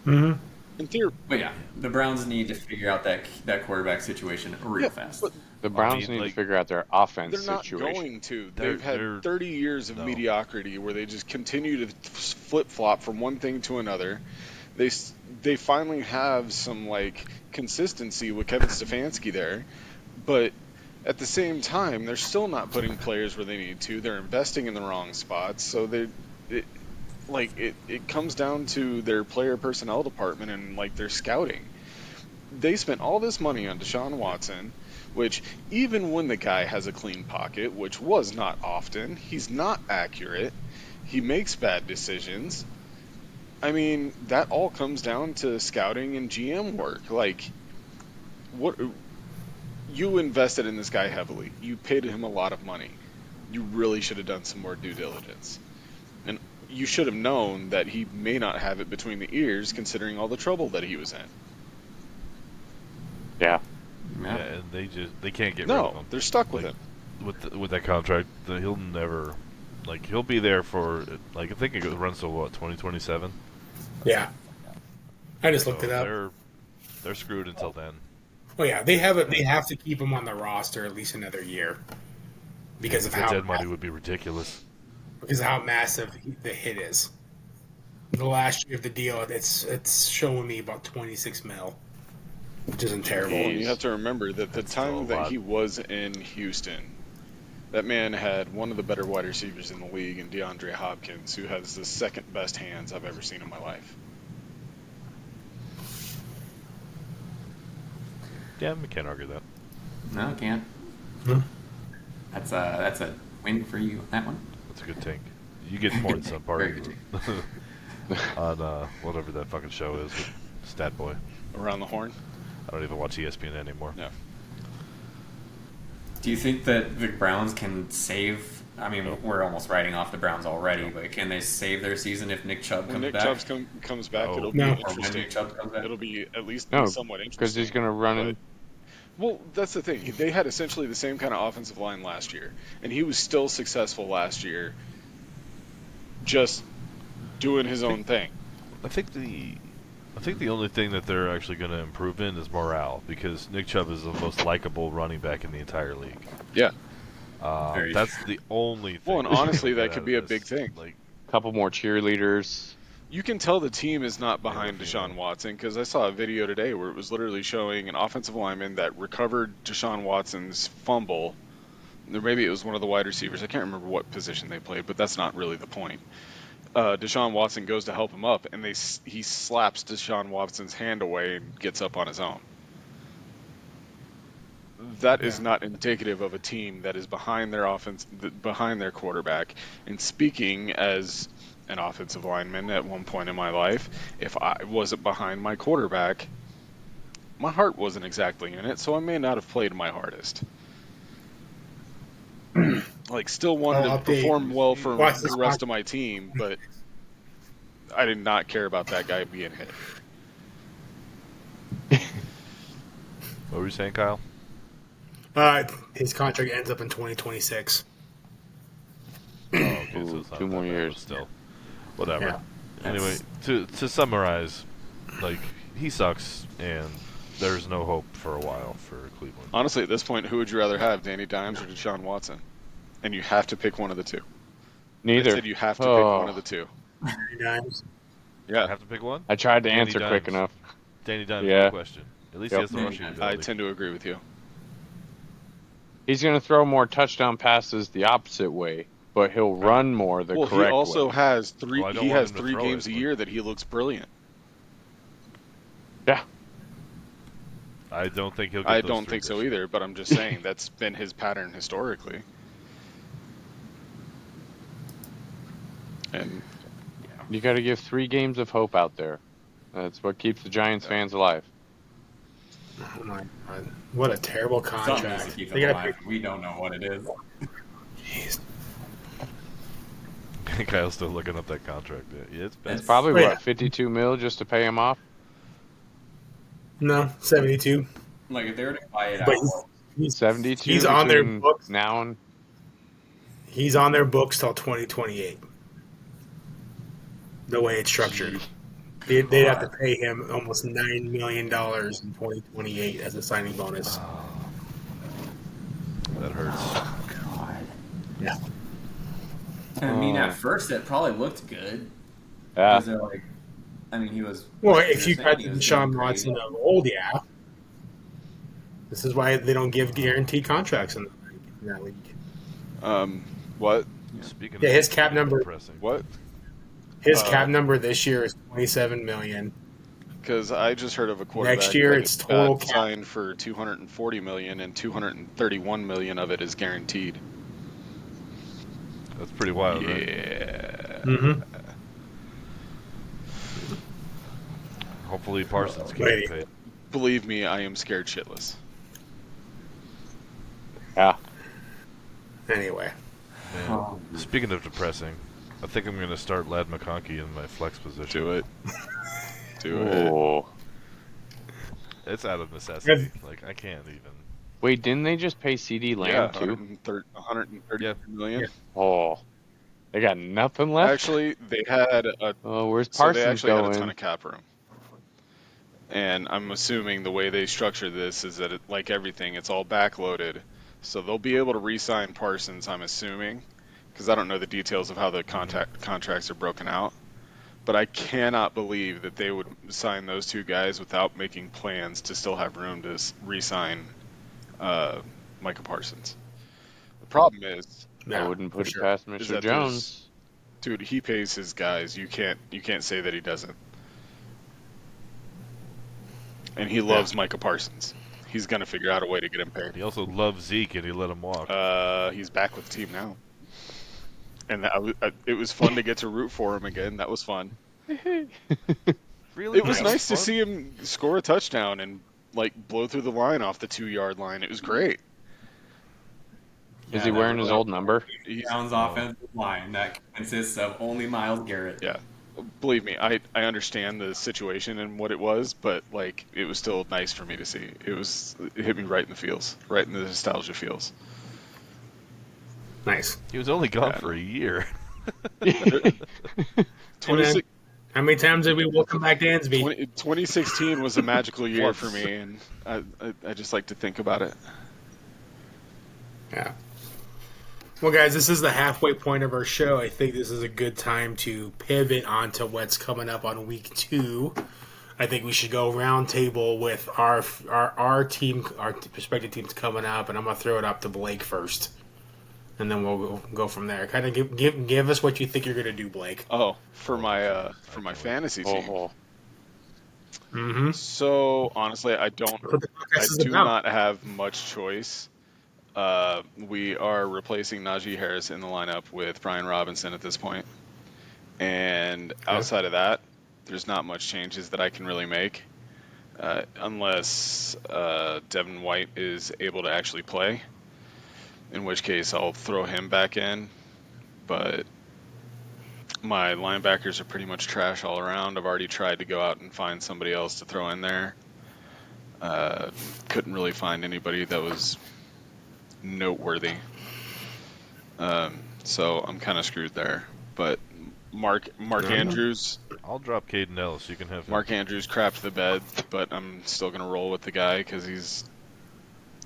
Mm-hmm.
In theory,
But yeah, the Browns need to figure out that quarterback situation real
yeah,
fast.
but
The Browns need to figure out their offense
they're not
situation.
going to.
They're-
They've had 30 years of
no.
mediocrity where they just continue to flip-flop from one thing to another. They finally have some like consistency with Kevin Stefanski there, but at the same time, they're still not putting players where they need to. They're investing in the wrong spots, so it comes down to their player personnel department and like their scouting. They spent all this money on Deshaun Watson, which even when the guy has a clean pocket, which was not often, he's not accurate. He makes bad decisions. I mean, that all comes down to scouting and GM work. Like, what you invested in this guy heavily. You paid him a lot of money. You really should have done some more due diligence. And you should have known that he may not have it between the ears, considering all the trouble that he was in.
Yeah.
Yeah, and they can't get rid of
No,
him.
they're stuck with
Like,
him.
with that contract. He'll never, like, he'll be there for, like, I think it runs till what, 2027.
Yeah. I just looked
So
it up.
They're screwed until then.
Oh yeah, they have it. They have to keep him on the roster at least another year because of
The
how
dead money would be ridiculous.
massive the hit is. The last year of the deal, it's showing me about 26 mil, which isn't terrible.
Well, you have to remember that the
That's still a
time that
lot.
he was in Houston, that man had one of the better wide receivers in the league in DeAndre Hopkins, who has the second best hands I've ever seen in my life.
Yeah, we can't argue that.
No, I can't.
Hmm?
That's a win for you. That one.
That's a good take. You get points on
Very
part
good
on whatever that fucking show is with Stat Boy.
Around the horn?
I don't even watch ESPN anymore.
No.
Do you think that the Browns can save? I mean, we're almost writing off the Browns already, but can they save their season if Nick Chubb
When
comes
Nick
back?
Chubb comes back,
No.
it'll
No.
be
Or when
interesting.
Nick Chubb comes back?
It'll be at least
No,
somewhat interesting.
because he's going to run in.
Well, that's the thing. They had essentially the same kind of offensive line last year, and he was still successful last year, just doing his own thing.
I think the only thing that they're actually going to improve in is morale, because Nick Chubb is the most likable running back in the entire league.
Yeah.
Very
That's
true.
the only thing.
Well, and honestly,
that
that could be a big thing.
Like,
A couple more cheerleaders.
You can tell the team is not behind
Yeah,
Deshaun
yeah.
Watson, because I saw a video today where it was literally showing an offensive lineman that recovered Deshaun Watson's fumble. Or maybe it was one of the wide receivers. I can't remember what position they played, but that's not really the point. Deshaun Watson goes to help him up, and he slaps Deshaun Watson's hand away and gets up on his own. That is not indicative of a team that is behind their offense, behind their quarterback. And speaking as an offensive lineman at one point in my life, if I wasn't behind my quarterback, my heart wasn't exactly in it, so I may not have played my hardest. Like, still wanted
I'll
to
update.
perform well for
Watch this
the rest of my team, but I did not care about that guy being hit.
what were you saying, Kyle?
His contract ends up in 2026.
Oh, okay, so
Ooh,
it's not
2 more
that bad,
years.
but still, whatever.
Yeah.
Anyway, to summarize, like, he sucks, and there's no hope for a while for Cleveland.
Honestly, at this point, who would you rather have, Danny Dimes or Deshaun Watson? And you have to pick one of the two.
Neither.
I said you have to pick
Oh.
one of the two.
Dimes.
I
Yeah,
have to pick one.
I tried to
Danny
answer quick
Dimes.
enough.
Danny Dimes,
Yeah.
no question. At least
Yep.
he has the rushing
I
ability.
tend to agree with you.
He's going to throw more touchdown passes the opposite way, but he'll run more the
Well,
correct
he also
way.
has three.
Well, I don't
He
want
has
him to
3
throw
games
it,
a
but-
year that he looks brilliant.
Yeah.
I don't think he'll. Get
I
those
don't
3
think so
this year.
either, but I'm just saying that's been his pattern historically. And
You got to give 3 games of hope out there. That's what keeps the Giants fans alive.
Oh my god! What a terrible
Something needs to
contract.
keep
They
them
gotta
alive. We don't know what it is.
Jeez.
Kyle's still looking up that contract. Yeah, it's bad.
It's
Probably,
Oh, yeah.
what, 52 mil just to pay him off?
No, 72.
Like if they were to buy it
But
out,
he's
72
he's on their
between
books.
now and...
He's on their books till 2028. The way it's structured, they'd have to pay him almost $9 million in 2028 as a signing bonus.
That hurts.
God.
Yeah.
I mean, at first it probably looked good.
Yeah.
Because they're like, I mean, he was.
Well,
like
if you
you're
got
saying, he
the
was
Deshaun
doing great.
Watson of old, yeah. This is why they don't give guaranteed contracts in that league.
What?
Speaking
Yeah,
of
his cap number-
depressing.
What?
His cap number this year is $27 million.
Because I just heard of a quarterback
Next year,
that
it's
got
total cap.
signed for $240 million, and $231 million of it is guaranteed.
That's pretty wild, right?
Yeah.
Mm-hmm.
Hopefully Parsons can
Wait.
get paid.
Believe me, I am scared shitless.
Yeah.
Anyway,
Man.
Oh.
Speaking of depressing, I think I'm going to start Lad McConkey in my flex position.
Do it. Do it.
Oh.
It's out of necessity. Like, I can't even.
Wait, didn't they just pay CD Lamb,
Yeah,
too?
130
Yeah.
million.
Yeah.
Oh. They got nothing left?
Actually, they had a
Oh, where's
so they
Parsons
actually had a ton
going?
of cap room. And I'm assuming the way they structure this is that, like everything, it's all backloaded. So they'll be able to re-sign Parsons, I'm assuming, because I don't know the details of how the contracts are broken out. But I cannot believe that they would sign those two guys without making plans to still have room to re-sign Micah Parsons. The problem is,
I wouldn't put it past
is
Mr.
that
Jones.
dude, he pays his guys. You can't say that he doesn't. And he loves Micah Parsons. He's gonna figure out a way to get him paid.
He also loves Zeke, and he let him walk.
He's back with the team now, and it was fun to get to root for him again. That was fun.
Really?
It was
That
nice to
fun?
see him score a touchdown and like blow through the line off the 2-yard line. It was great.
Is he wearing his old number?
Browns offensive line that consists of only Myles Garrett.
Yeah, believe me, I understand the situation and what it was, but like it was still nice for me to see. It hit me right in the feels, right in the nostalgia feels.
nice.
He was only gone
Yeah.
for a year.
26,
How many times did we welcome back Dansby?
2016 was a magical year
Once.
for me, and I just like to think about it.
Yeah. Well, guys, this is the halfway point of our show. I think this is a good time to pivot onto what's coming up on week 2. I think we should go round table with our team, our prospective teams coming up, and I'm gonna throw it up to Blake first, and then we'll go from there. Kind of give us what you think you're gonna do, Blake.
Oh, for my fantasy team.
Oh.
Mm-hmm.
So honestly, I
That's what the podcast is
do
about.
not have much choice. We are replacing Najee Harris in the lineup with Brian Robinson at this point. And outside of that, there's not much changes that I can really make. Unless Devin White is able to actually play. In which case, I'll throw him back in. But my linebackers are pretty much trash all around. I've already tried to go out and find somebody else to throw in there. Couldn't really find anybody that was noteworthy. So I'm kind of screwed there. But Mark Andrews,
I'll drop Caden Ellis. You can have him.
Mark Andrews crapped the bed, but I'm still gonna roll with the guy because he's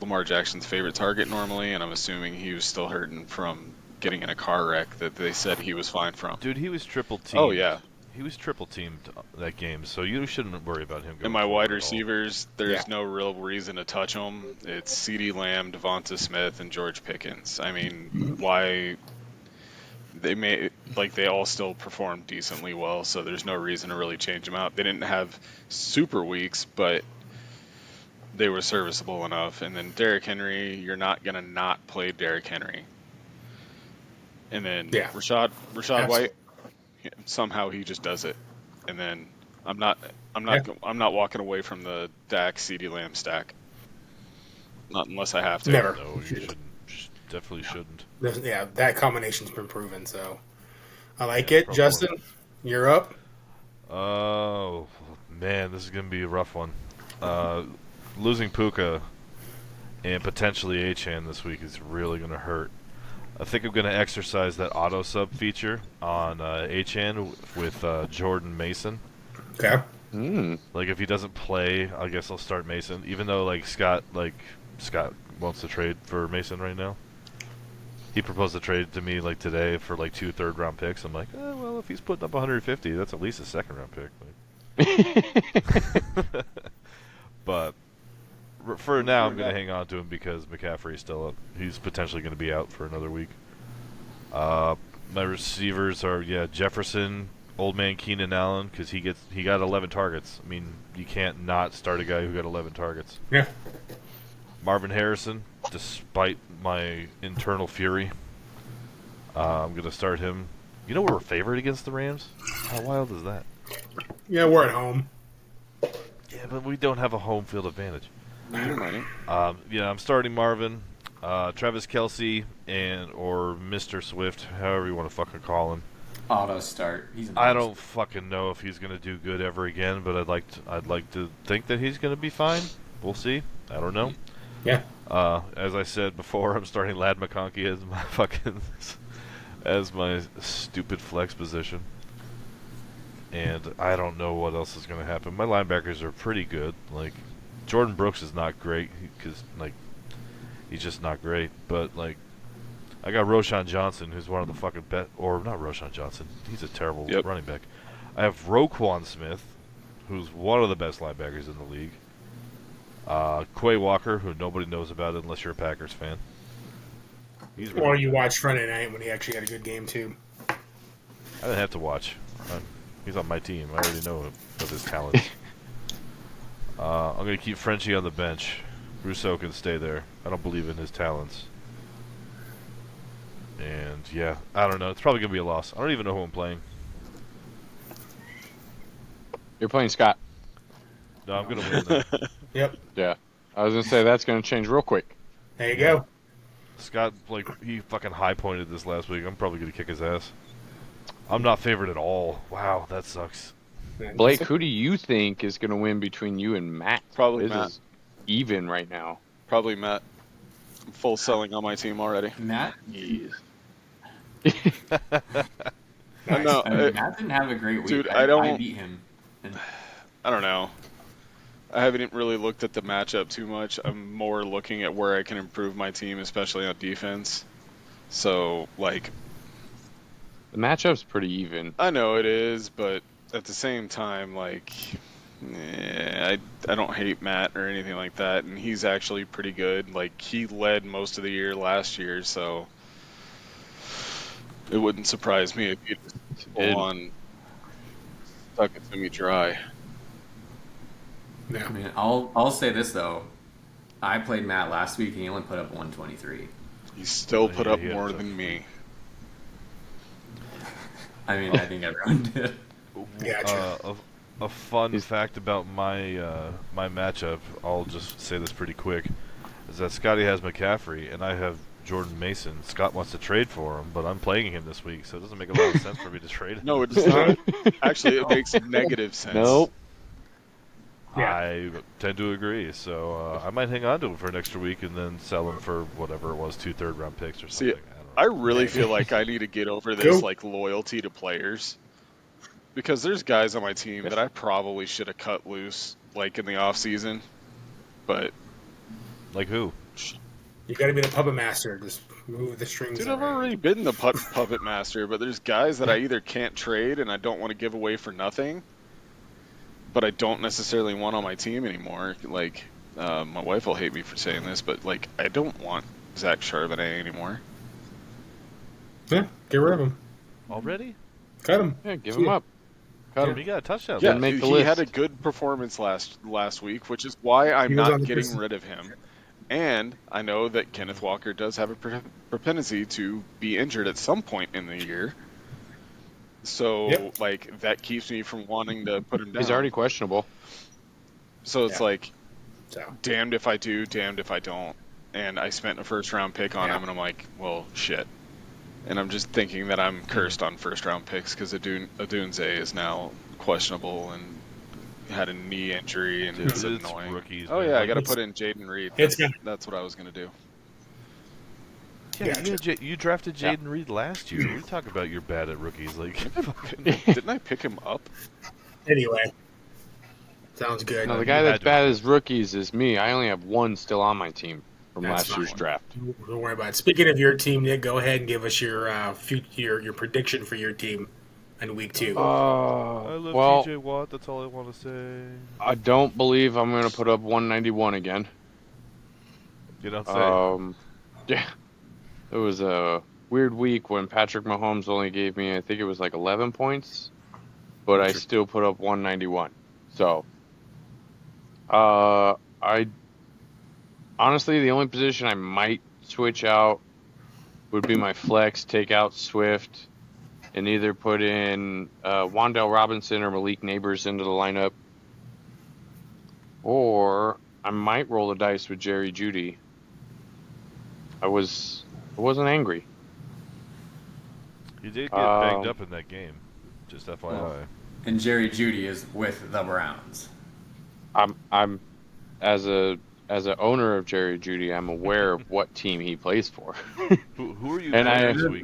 Lamar Jackson's favorite target normally, and I'm assuming he was still hurting from getting in a car wreck that they said he was fine from.
Dude, he was triple teamed.
Oh yeah,
He was triple teamed that game, so you shouldn't worry about him going
and my
forward
wide
at all.
receivers, there's no real reason to touch them. It's CeeDee Lamb, Devonta Smith, and George Pickens. I mean, why? They all still performed decently well, so there's no reason to really change them out. They didn't have super weeks, but they were serviceable enough. And then Derrick Henry, you're not gonna not play Derrick Henry. And then Rashad White, somehow he just does it. And then I'm not walking away from the Dak CeeDee Lamb stack. Not unless I have to.
Never.
No, you shouldn't. Definitely shouldn't.
Yeah, that combination's been proven. So, I like
Yeah,
it.
Pro
Justin, you're up.
Oh, man, this is going to be a rough one. Losing Puka and potentially Achan this week is really going to hurt. I think I'm going to exercise that auto sub feature on Achan with Jordan Mason.
Okay.
Like if he doesn't play, I guess I'll start Mason. Even though Scott wants to trade for Mason right now. He proposed a trade to me today for 2 third-round picks. I'm like, well, if he's putting up 150, that's at least a second-round pick. But for now, I'm going to hang on to him because McCaffrey's still up. He's potentially going to be out for another week. My receivers are Jefferson, old man Keenan Allen, because he got 11 targets. I mean, you can't not start a guy who got 11 targets.
Yeah.
Marvin Harrison, despite my internal fury, I'm going to start him. You know we're favored against the Rams? How wild is that?
Yeah, we're at home.
Yeah, but we don't have a home field advantage.
Money.
I'm starting Marvin, Travis Kelce, or Mr. Swift, however you want to fucking call him.
Auto start. He's
I don't fucking know if he's going to do good ever again, but I'd like to think that he's going to be fine. We'll see. I don't know.
Yeah.
As I said before, I'm starting Lad McConkey as my stupid flex position. And I don't know what else is going to happen. My linebackers are pretty good. Jordan Brooks is not great because he's just not great. But I got Roshan Johnson, who's one of the fucking best, or not Roshan Johnson. He's a terrible running back. I have Roquan Smith, who's one of the best linebackers in the league. Quay Walker, who nobody knows about unless you're a Packers fan.
Or you watched Friday night when he actually had a good game too.
I didn't have to watch. He's on my team. I already know of his talents. I'm going to keep Frenchie on the bench. Rousseau can stay there. I don't believe in his talents. And, I don't know. It's probably going to be a loss. I don't even know who I'm playing.
You're playing Scott.
No, I'm going to win, though.
Yep.
Yeah. I was going to say that's going to change real quick.
There you go.
Scott, he fucking high-pointed this last week. I'm probably going to kick his ass. I'm not favored at all. Wow, that sucks.
Blake, who do you think is going to win between you and Matt?
Probably
This
Matt.
is even right now.
Probably Matt. I'm full selling on my team already.
Matt?
I know.
I mean, Matt didn't have a great week.
Dude,
I beat him.
I don't know. I haven't really looked at the matchup too much. I'm more looking at where I can improve my team, especially on defense. So,
The matchup's pretty even.
I know it is, but at the same time, I don't hate Matt or anything like that, and he's actually pretty good. He led most of the year last year, so it wouldn't surprise me if he just full on stuck it to me dry.
I mean, I'll say this though. I played Matt last week and he only put up 123.
He still put up
he
more
had
than me.
I mean, I think everyone did.
Gotcha.
A fun fact about my my matchup, I'll just say this pretty quick, is that Scotty has McCaffrey and I have Jordan Mason. Scott wants to trade for him, but I'm playing him this week, so it doesn't make a lot of sense for me to trade him.
No, it does not. Actually, it makes negative sense.
Nope.
Yeah.
I tend to agree, so I might hang on to him for an extra week and then sell him for whatever it was, 2 third-round picks or something.
See, I really feel like I need to get over this loyalty to players, because there's guys on my team that I probably should have cut loose in the off season, but
Like who?
You got to be the puppet master. Just move the strings.
dude, I've
around.
already been the puppet master. But there's guys that I either can't trade and I don't want to give away for nothing, but I don't necessarily want on my team anymore. My wife will hate me for saying this, but I don't want Zach Charbonnet anymore.
Yeah, get rid of him.
Already?
Cut him.
Yeah, give him up. Cut him.
He got a touchdown.
Yeah,
Didn't make the
he
list.
had a good performance last week, which is why I'm
He was on
not
the
getting
person-
rid of him. And I know that Kenneth Walker does have a propensity to be injured at some point in the year. So, that keeps me from wanting to put him down.
He's already questionable.
So it's
So
damned if I do, damned if I don't. And I spent a first-round pick on
Yeah.
him, and I'm like, well, shit. And I'm just thinking that I'm cursed on first-round picks because Adunze is now questionable and had a knee injury, and
Dude,
it's
it's
annoying.
rookies,
Oh
man.
yeah, I
Like,
got to put in Jaden Reed.
It's
That's what I was gonna do.
Yeah,
Gotcha.
you drafted Jaden Reed last year. We talk about you're bad at rookies. Like,
Didn't I pick him up?
Anyway, sounds good.
No, the
you
guy
had
that's
to
bad
have
as rookies is me. I only have one still on my team from
That's
last year's
fine.
draft.
Don't worry about it. Speaking of your team, Nick, go ahead and give us your your prediction for your team in week 2.
I
Oh,
love
well,
TJ Watt. That's all I want to say.
I don't believe I'm going to put up 191 again.
You don't say.
Yeah, it was a weird week when Patrick Mahomes only gave me, I think it was like 11 points, but I still put up 191. So, I honestly, the only position I might switch out would be my flex, take out Swift, and either put in Wandale Robinson or Malik Neighbors into the lineup. Or I might roll the dice with Jerry Jeudy. I wasn't angry.
He did get banged up in that game. Just FYI.
Well, and Jerry Jeudy is with the Browns.
I'm as a owner of Jerry Jeudy, I'm aware of what team he plays for.
Who are you
And
playing
I-
this
I'm
week?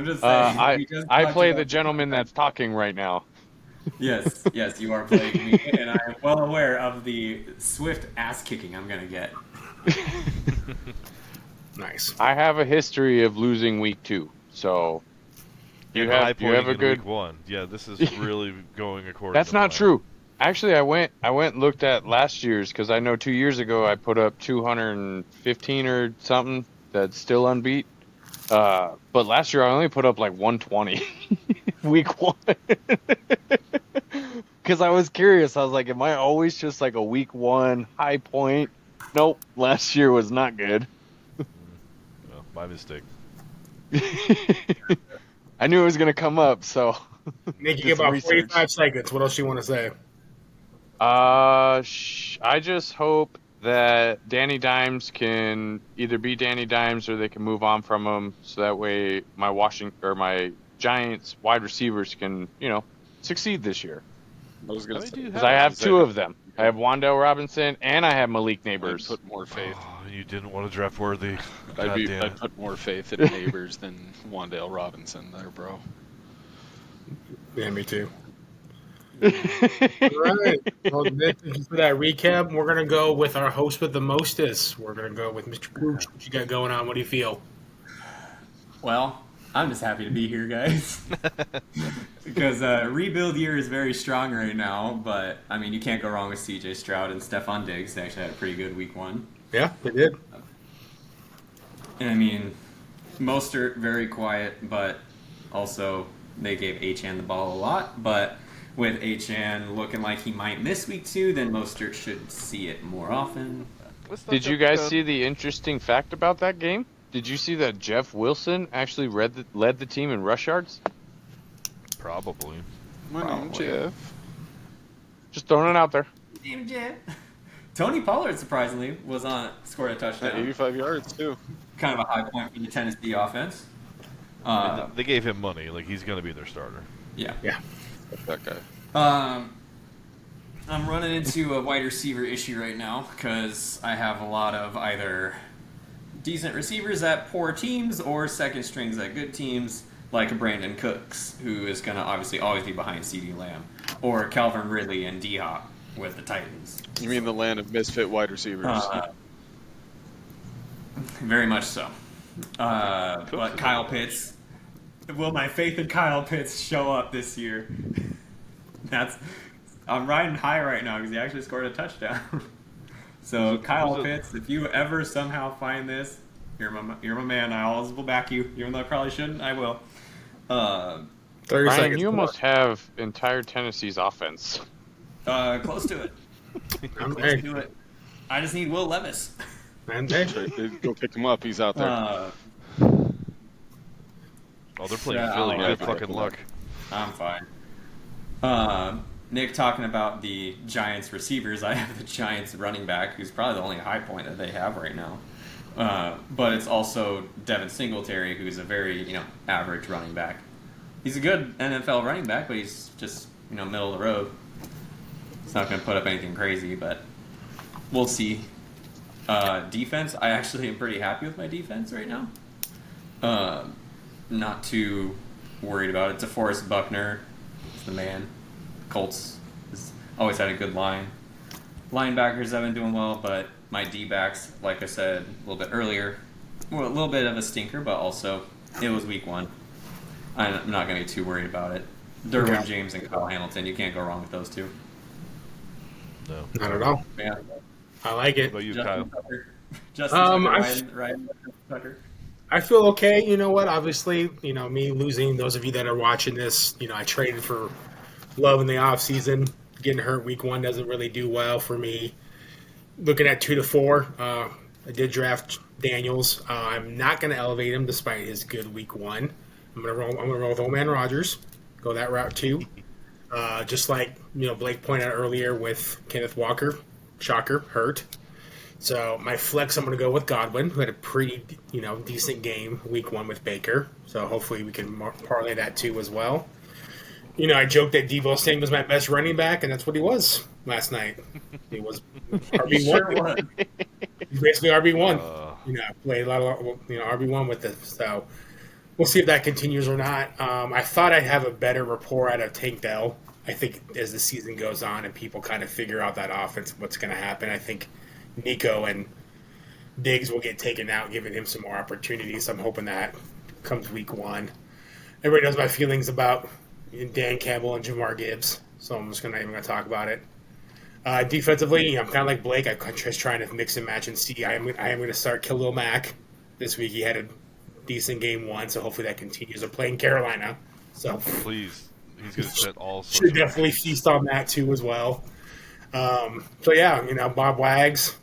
just saying. We just
I
talked
play
about
the gentleman that's talking right now.
Yes, you are playing me, and I am well aware of the swift ass kicking I'm gonna get.
Nice.
I have a history of losing week 2, so you have a good
week 1. Yeah, this is really going according.
That's
to
not
plan.
true. Actually, I went and looked at last year's because I know 2 years ago I put up 215 or something that's still unbeat. But last year I only put up like 120 week 1 because I was curious. I was like, am I always just like a week 1 high point? Nope. Last year was not good.
Well, my mistake.
I knew it was gonna come up, so.
Nick, you
Did
get
some
about
research.
45 seconds. What else you want to say?
I just hope that Danny Dimes can either be Danny Dimes or they can move on from him, so that way my Giants wide receivers can, succeed this year.
I was gonna
How many
say
do you
Because I have
Say
2
that.
of them. I have Wandale Robinson and I have Malik
I'd
Neighbors.
put more faith.
Oh, you didn't want to draft Worthy. God
I'd
damn it.
put more faith in Neighbors than Wandale Robinson there, bro.
Yeah, me too. All right. Well, Nick, thank you for that recap. We're gonna go with our host with the mostest. We're gonna go with Mr. Pooch. What you got going on? What do you feel?
Well, I'm just happy to be here, guys. Because rebuild year is very strong right now, but I mean you can't go wrong with CJ Stroud and Stephon Diggs. They actually had a pretty good week 1.
Yeah, they did.
And I mean, Mostert very quiet, but also they gave Achane the ball a lot. But with Achane looking like he might miss week 2, then Mostert should see it more often.
Did you guys see the interesting fact about that game? Did you see that Jeff Wilson actually led the team in rush yards?
Probably.
My name Jeff.
Just throwing it out there.
Tony Pollard surprisingly scored a
At
touchdown.
85 yards too.
Kind of a high point for the Tennessee offense.
They gave him money. Like, he's going to be their starter.
Yeah.
That guy.
I'm running into a wide receiver issue right now because I have a lot of either decent receivers at poor teams or second strings at good teams, like Brandon Cooks, who is going to obviously always be behind CeeDee Lamb, or Calvin Ridley and D-Hop with the Titans.
You mean the land of misfit wide receivers?
Very much so. But Kyle Pitts, will my faith in Kyle Pitts show up this year? I'm riding high right now because he actually scored a touchdown. So Kyle Pitts, if you ever somehow find this, you're my man. I always will back you, even though I probably shouldn't. I will.
30
Ryan,
seconds.
you almost have entire Tennessee's offense.
Close to it.
I'm
Close to it. I just need Will Levis.
And hey,
Go pick him up. He's out there.
Oh, they're playing
Yeah,
Philly.
I'll
Good fucking luck.
I'm fine. Nick talking about the Giants receivers. I have the Giants running back, who's probably the only high point that they have right now. But it's also Devin Singletary, who's a very average running back. He's a good NFL running back, but he's just middle of the road. He's not going to put up anything crazy, but we'll see. Defense, I actually am pretty happy with my defense right now. Not too worried about it. DeForest Buckner is the man. Colts has always had a good line. Linebackers have been doing well, but my D-backs, like I said a little bit earlier, were a little bit of a stinker, but also it was week 1. I'm not going to be too worried about it. Derwin James and Kyle Hamilton, you can't go wrong with those two.
No.
Not at all.
Yeah.
I like it.
What about you,
Justin
Kyle?
Tucker. Justin Tucker, Ryan Tucker.
I feel okay. You know what? Obviously, me losing, those of you that are watching this, I traded for Love in the offseason. Getting hurt week 1 doesn't really do well for me. Looking at 2 to 4, I did draft Daniels. I'm not going to elevate him despite his good week 1. I'm going to roll with Old Man Rogers. Go that route too. Just like Blake pointed out earlier with Kenneth Walker, shocker, hurt. So my flex, I'm going to go with Godwin, who had a pretty decent game week 1 with Baker. So hopefully we can parlay that too as well. I joked that Deebo Samuel was my best running back, and that's what he was last night. He was RB1.
Sure was.
He's basically RB1. Played a lot of RB1 with it. So we'll see if that continues or not. I thought I'd have a better rapport out of Tank Dell. I think as the season goes on and people kind of figure out that offense, what's going to happen, I think Nico and Diggs will get taken out, giving him some more opportunities. I'm hoping that comes week 1. Everybody knows my feelings about Dan Campbell and Jamar Gibbs, so I'm just not even going to talk about it. Defensively, I'm kind of like Blake. I'm just trying to mix and match and see. I am going to start Khalil Mack this week. He had a decent game 1, so hopefully that continues. They're playing Carolina, so
Please, he's going to set all sorts.
Should definitely feast on that too as well. So yeah, Bob Wags.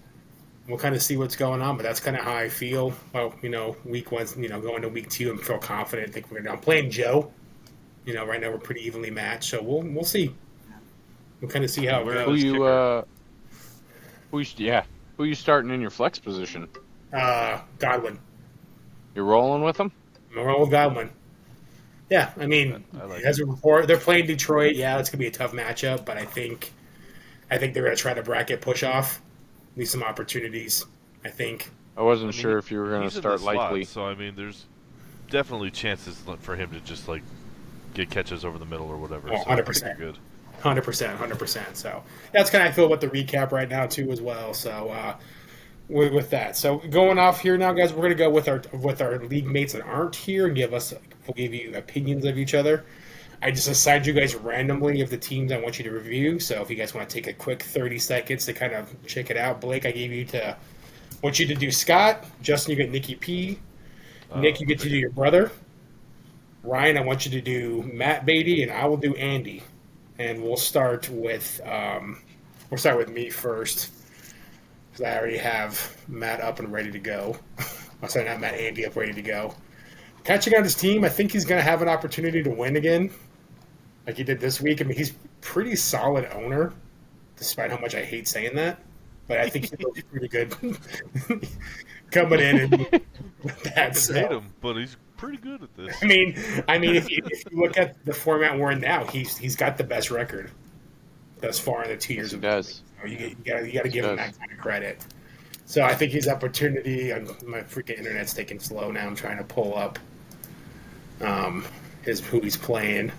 We'll kind of see what's going on, but that's kind of how I feel. Well, week 1's, going to week 2, and feel confident. I think I'm playing Joe. Right now we're pretty evenly matched, so we'll see. We'll kind of see how it goes.
Who you starting in your flex position?
Godwin.
You're rolling with him?
I'm rolling with Godwin. Yeah, I mean, as a report, they're playing Detroit. Yeah, it's gonna be a tough matchup, but I think they're gonna try to bracket push off, leave some opportunities. I
wasn't sure if you were gonna start Likely.
So there's definitely chances for him to just get catches over the middle or whatever.
Oh, 100%.
Good.
100%. So that's kind of I feel about the recap right now too as well. So with that, so going off here now, guys, we're gonna go with our league mates that aren't here and we'll give you opinions of each other. I just assigned you guys randomly of the teams I want you to review. So if you guys want to take a quick 30 seconds to kind of check it out, Blake, I want you to do Scott. Justin, you get Nikki P. Nick, you get to do your brother. Ryan, I want you to do Matt Beatty, and I will do Andy. And we'll start with me first, because I already have Matt up and ready to go. I'm sorry, not Matt, Andy up ready to go. Catching on his team, I think he's going to have an opportunity to win again, like he did this week. I mean, he's pretty solid owner, despite how much I hate saying that. But I think he looks pretty good coming in and with that.
I hate him, but he's pretty good at this.
I mean, if you look at the format we're in now, he's got the best record thus far in the 2 years.
He does.
You got to give him that kind of credit. So I think his opportunity. My freaking internet's taking slow now. I'm trying to pull up who he's playing.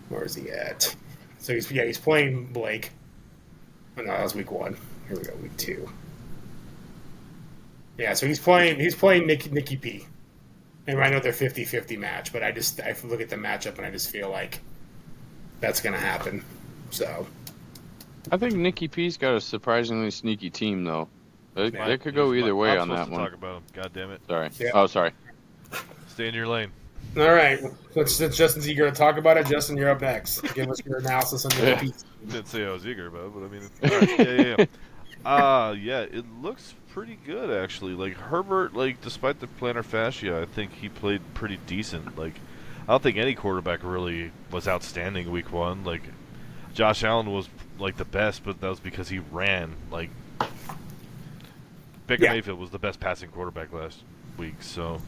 Where is he at? So he's playing Blake. Oh, no, that was week 1. Here we go, week 2. Yeah, so he's playing Nikki P. And I know they're 50-50 match, but I look at the matchup and I just feel like that's going to happen. So
I think Nikki P's got a surprisingly sneaky team, though. They could go either way on that one.
Talk about him. God damn it!
Sorry.
Yeah.
Oh, sorry.
Stay in your lane.
All right. Since Justin's eager to talk about it, Justin, you're up next. Give us your analysis on the P.
Didn't say I was eager about it, but all right. Yeah. It looks pretty good actually. Herbert, despite the plantar fascia, I think he played pretty decent. I don't think any quarterback really was outstanding week 1. Josh Allen was the best, but that was because he ran. Baker Mayfield was the best passing quarterback last week. So,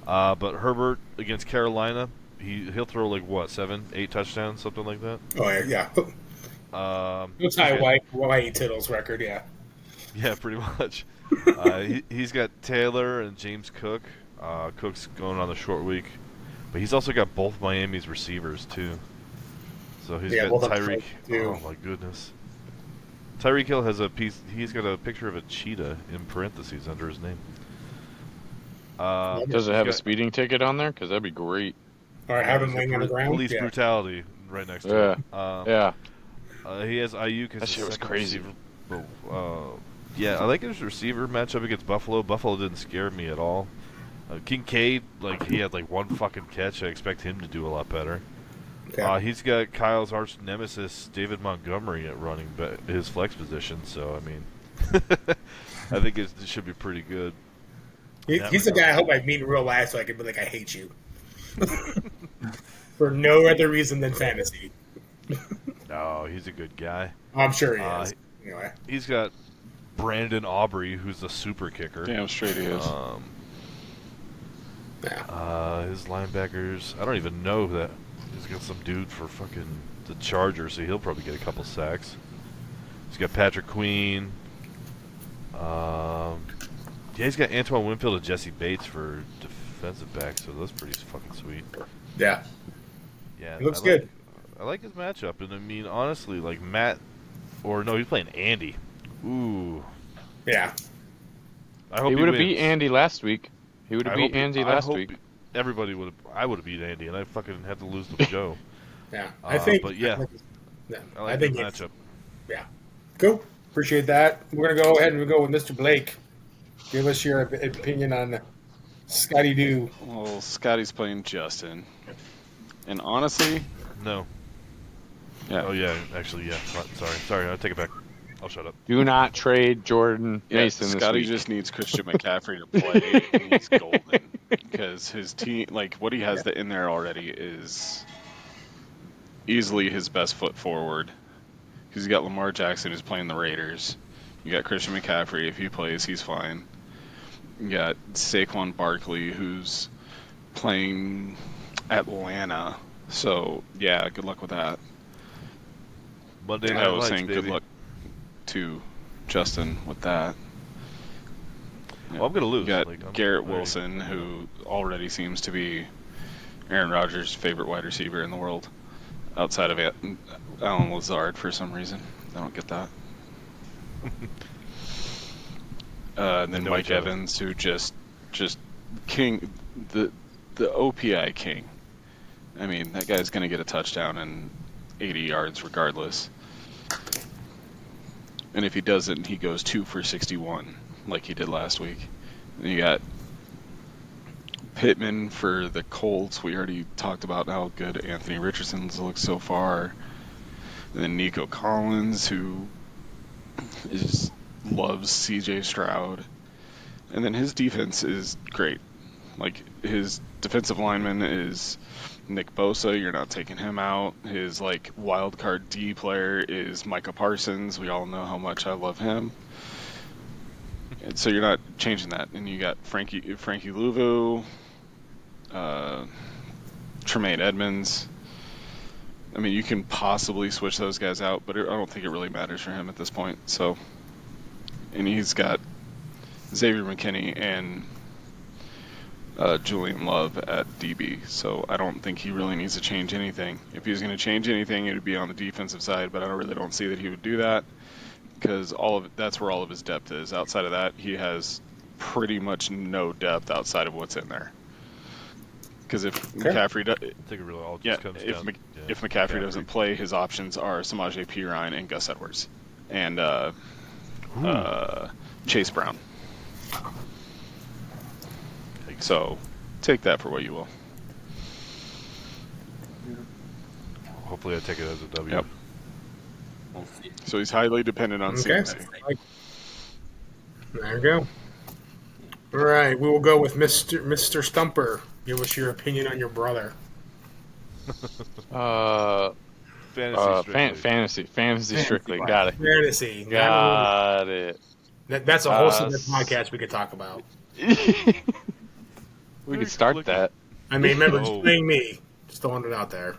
but Herbert against Carolina, he'll throw like what 7, 8 touchdowns, something like that.
Oh yeah. It's White Tittle's record, yeah.
Yeah, pretty much. He's got Taylor and James Cook. Cook's going on the short week, but he's also got both Miami's receivers too. So he's got Tyreek. Oh my goodness. Tyreek Hill has a piece. He's got a picture of a cheetah in parentheses under his name.
Does it have a speeding ticket on there? Because that'd be great.
Or have him laying on the ground.
Police brutality right next to it. He has Ayuk as
that shit was crazy.
Receiver. Yeah, I like his receiver matchup against Buffalo. Buffalo didn't scare me at all. Kincaid, he had one fucking catch. I expect him to do a lot better. Okay. He's got Kyle's arch nemesis, David Montgomery, at running his flex position. So, I mean, I think it should be pretty good.
He's the guy I hope I meet in real life so I can be like, I hate you. For no other reason than fantasy.
No, he's a good guy.
I'm sure he is. Anyway.
He's got Brandon Aubrey, who's the super kicker.
Damn straight he is.
His linebackers, I don't even know that. He's got some dude for fucking the Chargers, so he'll probably get a couple sacks. He's got Patrick Queen. He's got Antoine Winfield and Jesse Bates for defensive back, so that's pretty fucking sweet.
Yeah.
Yeah.
It looks good.
I like his matchup, and I mean, honestly, Matt, he's playing Andy. Ooh.
Yeah.
I hope
he would have beat Andy last week. He would have beat Andy last week.
Everybody would have. I would have beat Andy, and I fucking had to lose to Joe.
Yeah, I think.
But yeah, I like the matchup.
Yeah, cool. Appreciate that. We're gonna go ahead and go with Mr. Blake. Give us your opinion on Scotty Doo.
Well, Scotty's playing Justin, and honestly,
no.
Yeah.
Oh yeah, actually, yeah. Sorry. I'll take it back. I'll shut up.
Do not trade Jordan Mason.
Scotty just needs Christian McCaffrey to play, and he's golden. Because his team, what he has in there already is easily his best foot forward. Because you got Lamar Jackson who's playing the Raiders. You got Christian McCaffrey. If he plays, he's fine. You got Saquon Barkley who's playing Atlanta. So, yeah, good luck with that.
Monday
Night
Lights,
I was saying
baby.
good luck to Justin with that.
Well, I'm going to lose.
You got Garrett Wilson, who already seems to be Aaron Rodgers' favorite wide receiver in the world, outside of Alan Lazard for some reason. I don't get that. And then Mike Evans, who just king, the OPI king. I mean, that guy's going to get a touchdown and 80 yards regardless. And if he doesn't, he goes 2 for 61. Like he did last week. And you got Pittman for the Colts. We already talked about how good Anthony Richardson's looked so far. And then Nico Collins, who loves CJ Stroud. And then his defense is great. His defensive lineman is Nick Bosa. You're not taking him out. His wild card D player is Micah Parsons. We all know how much I love him. And so you're not changing that. And you got Frankie Louvu, Tremaine Edmonds. I mean, you can possibly switch those guys out, but I don't think it really matters for him at this point. So, and he's got Xavier McKinney and Julian Love at DB. So I don't think he really needs to change anything. If he was going to change anything, it would be on the defensive side, but I really don't see that he would do that. Because that's where all of his depth is. Outside of that, he has pretty much no depth outside of what's in there. Because if McCaffrey if McCaffrey doesn't play, his options are Samaje Perine and Gus Edwards, and Chase Brown. So take that for what you will.
Hopefully, I take it as a W.
Yep. So he's highly dependent on CMC.
There you go. All right, we will go with Mr. Stumper. Give us your opinion on your brother.
Fantasy strictly. Got it.
Fantasy.
Got it.
That's a whole other podcast we could talk about.
We could start that.
I mean, remember,
Oh.
just playing me. Just throwing it out there.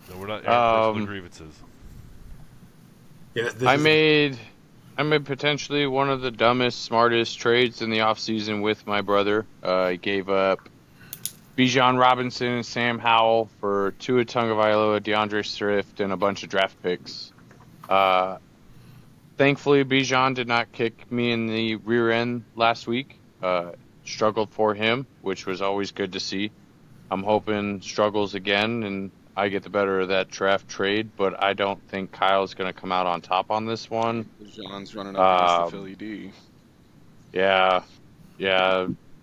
No, we're not airing personal grievances.
Yeah,
I made potentially one of the dumbest, smartest trades in the offseason with my brother. I gave up Bijan Robinson and Sam Howell for Tua Tagovailoa, DeAndre Swift, and a bunch of draft picks. Thankfully, Bijan did not kick me in the rear end last week. Struggled for him, which was always good to see. I'm hoping struggles again and I get the better of that draft trade, but I don't think Kyle's going to come out on top on this one.
John's running up against the Philly D.
Yeah,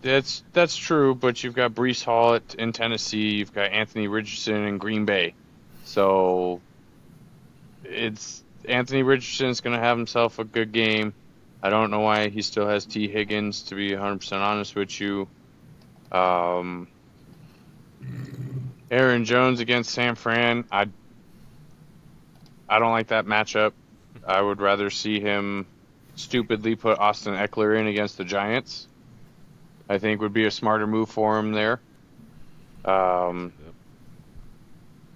that's true. But you've got Breece Hall in Tennessee, you've got Anthony Richardson in Green Bay, so it's Anthony Richardson's going to have himself a good game. I don't know why he still has T. Higgins, to be 100% honest with you. Aaron Jones against San Fran. I don't like that matchup. I would rather see him stupidly put Austin Eckler in against the Giants. I think would be a smarter move for him there.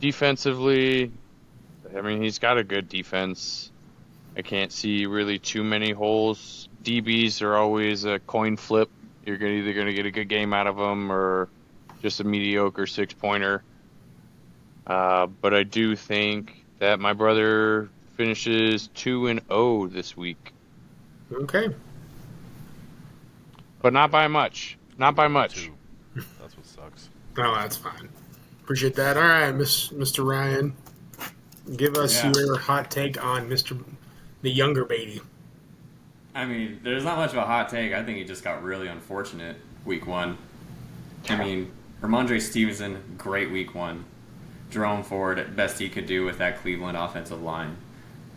Defensively, I mean, he's got a good defense. I can't see really too many holes. DBs are always a coin flip. You're either going to get a good game out of them or just a mediocre 6-pointer. But I do think that my brother finishes 2-0 this week.
Okay.
But not by much. Not by much.
That's what sucks.
No, that's fine. Appreciate that. All right, Mr. Ryan. Give us your hot take on the younger Beatty.
I mean, there's not much of a hot take. I think he just got really unfortunate week one. I mean, Ramondre Stevenson, great week one. Jerome Ford, best he could do with that Cleveland offensive line.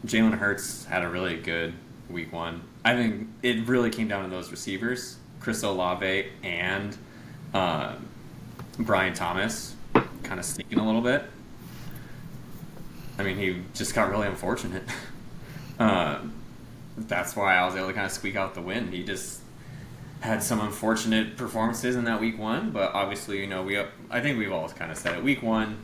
Jalen Hurts had a really good week one. I think it really came down to those receivers, Chris Olave and Brian Thomas, kind of sneaking a little bit. I mean, he just got really unfortunate. That's why I was able to kind of squeak out the win. He just had some unfortunate performances in that week one, but obviously, you know, I think we've always kind of said it. Week one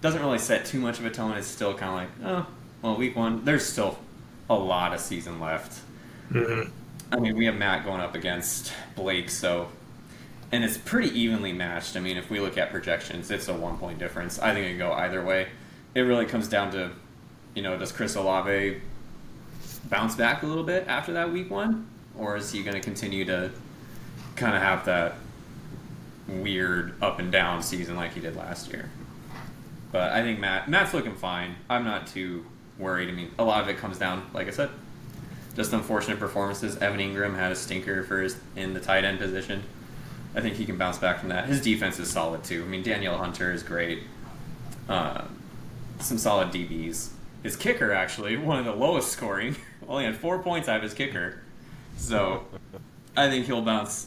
doesn't really set too much of a tone. It's still kind of like, oh, well, week one, there's still a lot of season left.
Mm-hmm.
I mean, we have Matt going up against Blake, and it's pretty evenly matched. I mean, if we look at projections, it's a 1-point difference. I think it can go either way. It really comes down to, you know, does Chris Olave bounce back a little bit after that week one? Or is he going to continue to kind of have that weird up and down season like he did last year? But I think Matt's looking fine. I'm not too worried. I mean, a lot of it comes down, like I said, just unfortunate performances. Evan Ingram had a stinker in the tight end position. I think he can bounce back from that. His defense is solid too. I mean, Danielle Hunter is great. Some solid DBs. His kicker, actually, one of the lowest scoring. Only had 4 points out of his kicker. So I think he'll bounce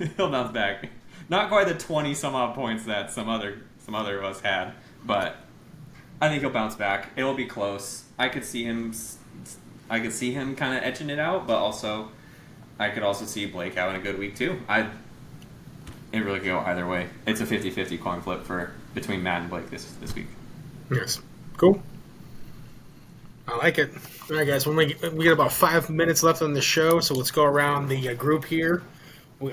back. Not quite the 20 some odd points that some other of us had, but I think he'll bounce back. It will be close. I could see him kind of etching it out, but also I could also see Blake having a good week too. It really could go either way. It's a 50-50 coin flip between Matt and Blake this week.
Yes. Cool. I like it. All right, guys. We got about 5 minutes left on the show, so let's go around the group here.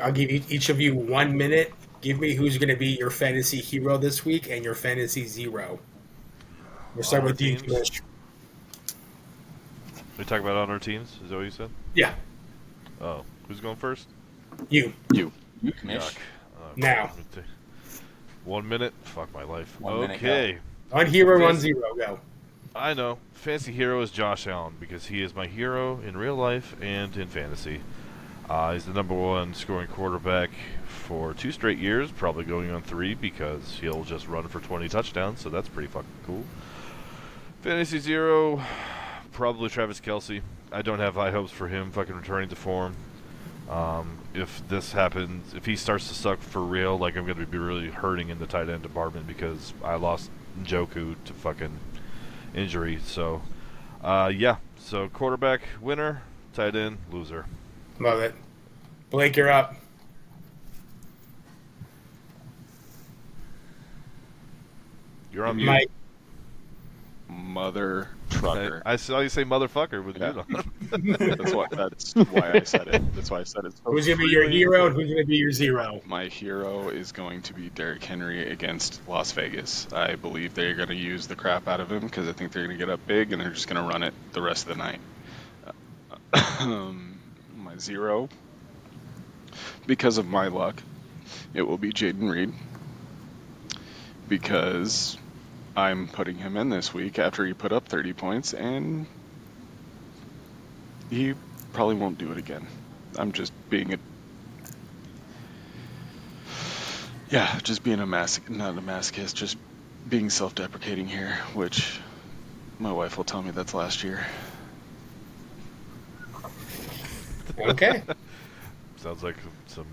I'll give each of you 1 minute. Give me who's going to be your fantasy hero this week and your fantasy zero. We'll start with you, Mitch.
We talk about on our teams? Is that what you said?
Yeah.
Oh, who's going first?
You.
Mitch.
Yuck.
Now.
1 minute? Fuck my life.
1 minute,
Okay.
One hero, 1 zero. Go.
I know. Fantasy hero is Josh Allen because he is my hero in real life and in fantasy. He's the #1 scoring quarterback for 2 straight years, probably going on 3 because he'll just run for 20 touchdowns, so that's pretty fucking cool. Fantasy zero, probably Travis Kelce. I don't have high hopes for him fucking returning to form. If this happens, if he starts to suck for real, like I'm going to be really hurting in the tight end department because I lost Njoku to fucking injury. So, yeah. So quarterback, winner, tight end, loser.
Love it. Blake, you're up.
You're on mute.
Mike.
Mother trucker.
I saw you say motherfucker with
Yeah.
mute on.
That's why I said it. That's why I said it. So
Who's going to be your
freely.
hero and who's going to be your zero?
My hero is going to be Derrick Henry against Las Vegas. I believe they're going to use the crap out of him because I think they're going to get up big and they're just going to run it the rest of the night. My zero, because of my luck, it will be Jaden Reed because I'm putting him in this week after he put up 30 points and he probably won't do it again. I'm just being a not a masochist, just being self-deprecating here, which my wife will tell me that's last year.
Okay.
Sounds like some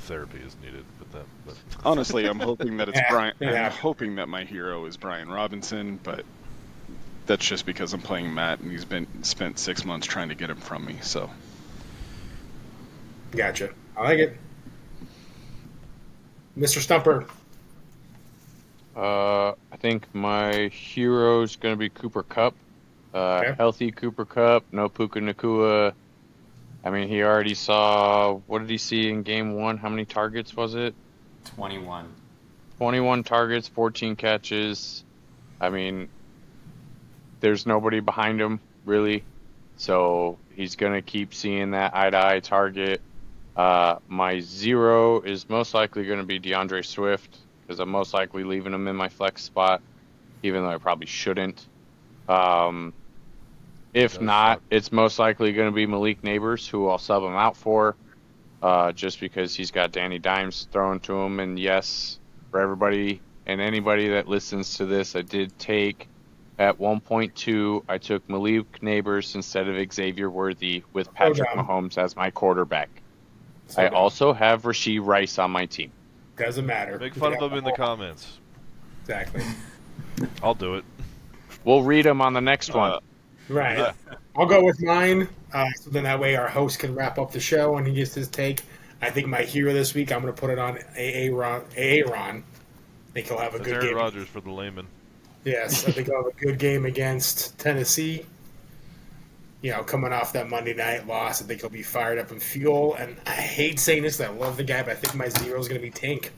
therapy is needed with that. But
Honestly, I'm hoping that it's
Yeah,
Brian.
yeah.
I'm hoping that my hero is Brian Robinson, but that's just because I'm playing Matt and he's spent 6 months trying to get him from me. So
Gotcha. I like it. Mr. Stumper.
I think my hero's going to be Cooper Kupp.
Okay.
Healthy Cooper Kupp, no Puka Nakua. I mean, he already saw, what did he see in game 1? How many targets was it?
21.
21 targets, 14 catches. I mean, there's nobody behind him, really. So he's going to keep seeing that eye-to-eye target. My zero is most likely going to be DeAndre Swift because I'm most likely leaving him in my flex spot, even though I probably shouldn't. If not, it's most likely going to be Malik Neighbors, who I'll sub him out for, just because he's got Danny Dimes thrown to him. And yes, for everybody and anybody that listens to this, I did take at 1.2, I took Malik Neighbors instead of Xavier Worthy with Patrick Mahomes as my quarterback. I also have Rashee Rice on my team.
Doesn't matter.
make fun of them in the comments.
Exactly.
I'll do it.
We'll read them on the next one.
Right. I'll go with mine. So then that way our host can wrap up the show and he gets his take. I think my hero this week, I'm going to put it on Aaron. I think he'll have a
That's
good
Aaron
game.
Rodgers for the layman.
Yes, I think he'll have a good game against Tennessee. You know, coming off that Monday night loss, I think he'll be fired up and fuel. And I hate saying this, I love the guy, but I think my zero is going to be Tank.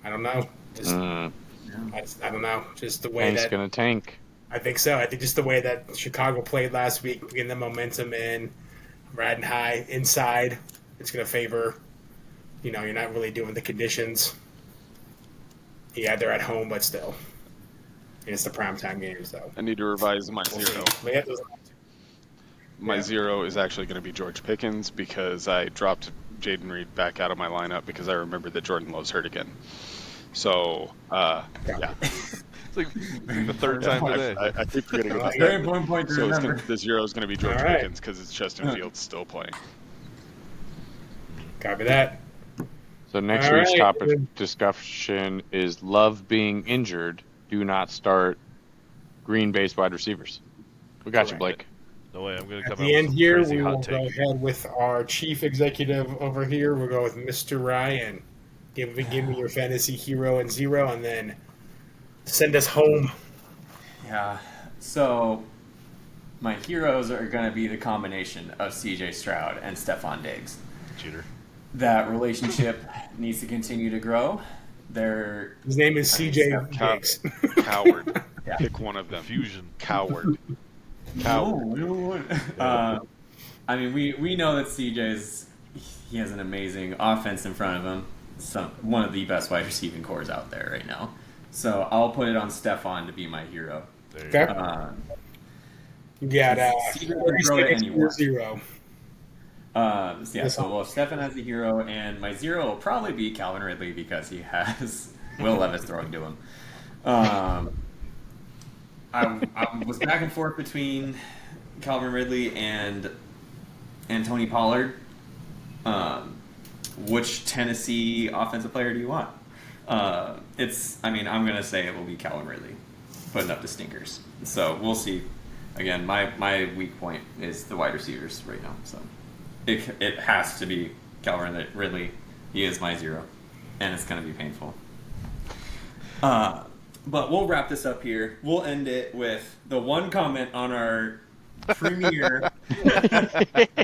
I don't know. I don't know. Just the way
Tank's
that
going to tank.
I think so. I think just the way that Chicago played last week, getting the momentum in, riding high inside, it's going to favor. You know, you're not really doing the conditions. Yeah, they're at home, but still, and it's the primetime game. So
I need to revise my zero.
But yeah, those-
My zero is actually going to be George Pickens because I dropped Jaden Reed back out of my lineup because I remembered that Jordan Love's hurt again. So, yeah.
It's like the third time today.
I keep forgetting about
Very
that.
important point to
So
remember.
the zero is going to be George
All right.
Pickens because it's Justin Fields still playing.
Copy that.
So next
All
week's
right.
topic of discussion is Love being injured. Do not start Green Bay's wide receivers. We got you,
Correct.
Blake.
No way, I'm going to
At
come out
the
with
end
some
here,
crazy
we will
hot
go
take.
ahead with our chief executive over here. We'll go with Mr. Ryan. Give me your fantasy hero and zero, and then send us home.
Yeah. So my heroes are going to be the combination of CJ Stroud and Stephon Diggs.
Cheater.
That relationship needs to continue to grow.
His name is CJ
Cow-
Diggs.
Coward.
Yeah.
Pick one of them.
Fusion.
Coward.
No. I mean, we know that he has an amazing offense in front of him. One of the best wide receiving cores out there right now. So I'll put it on Stephon to be my hero.
There you
Okay.
go.
You got
CJ can throw it
36
anywhere.
0.
So well, Stefan has the hero, and my zero will probably be Calvin Ridley because he has Will Levis throwing to him. I was back and forth between Calvin Ridley and Tony Pollard. Which Tennessee offensive player do you want? I'm going to say it will be Calvin Ridley, putting up the stinkers. So we'll see. Again, my weak point is the wide receivers right now. So it has to be Calvin Ridley. He is my 0, and it's going to be painful. But we'll wrap this up here. We'll end it with the one comment on our premiere.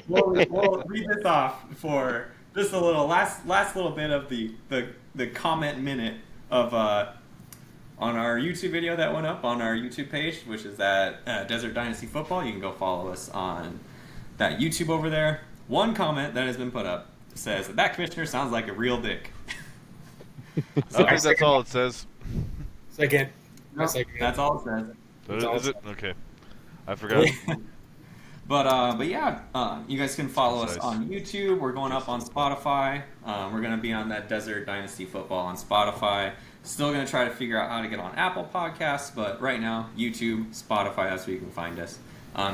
we'll read this off for just a little last little bit of the comment minute of on our YouTube video that went up on our YouTube page, which is at Desert Dynasty Football. You can go follow us on that YouTube over there. One comment that has been put up says that commissioner sounds like a real dick.
I think that's all it says.
Second.
No, that's all it says.
Is it? Okay. I forgot.
But yeah, you guys can follow us on YouTube. We're going up on Spotify. We're going to be on that Desert Dynasty Football on Spotify. Still going to try to figure out how to get on Apple Podcasts, but right now, YouTube, Spotify, that's where you can find us.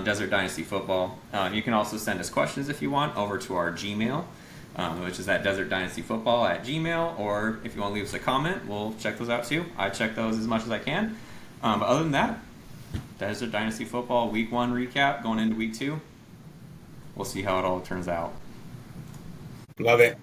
Desert Dynasty Football. You can also send us questions if you want over to our Gmail, which is at desertdynastyfootball@gmail, or if you want to leave us a comment, we'll check those out too. I check those as much as I can. But other than that, Desert Dynasty Football Week 1 recap going into Week 2. We'll see how it all turns out.
Love it.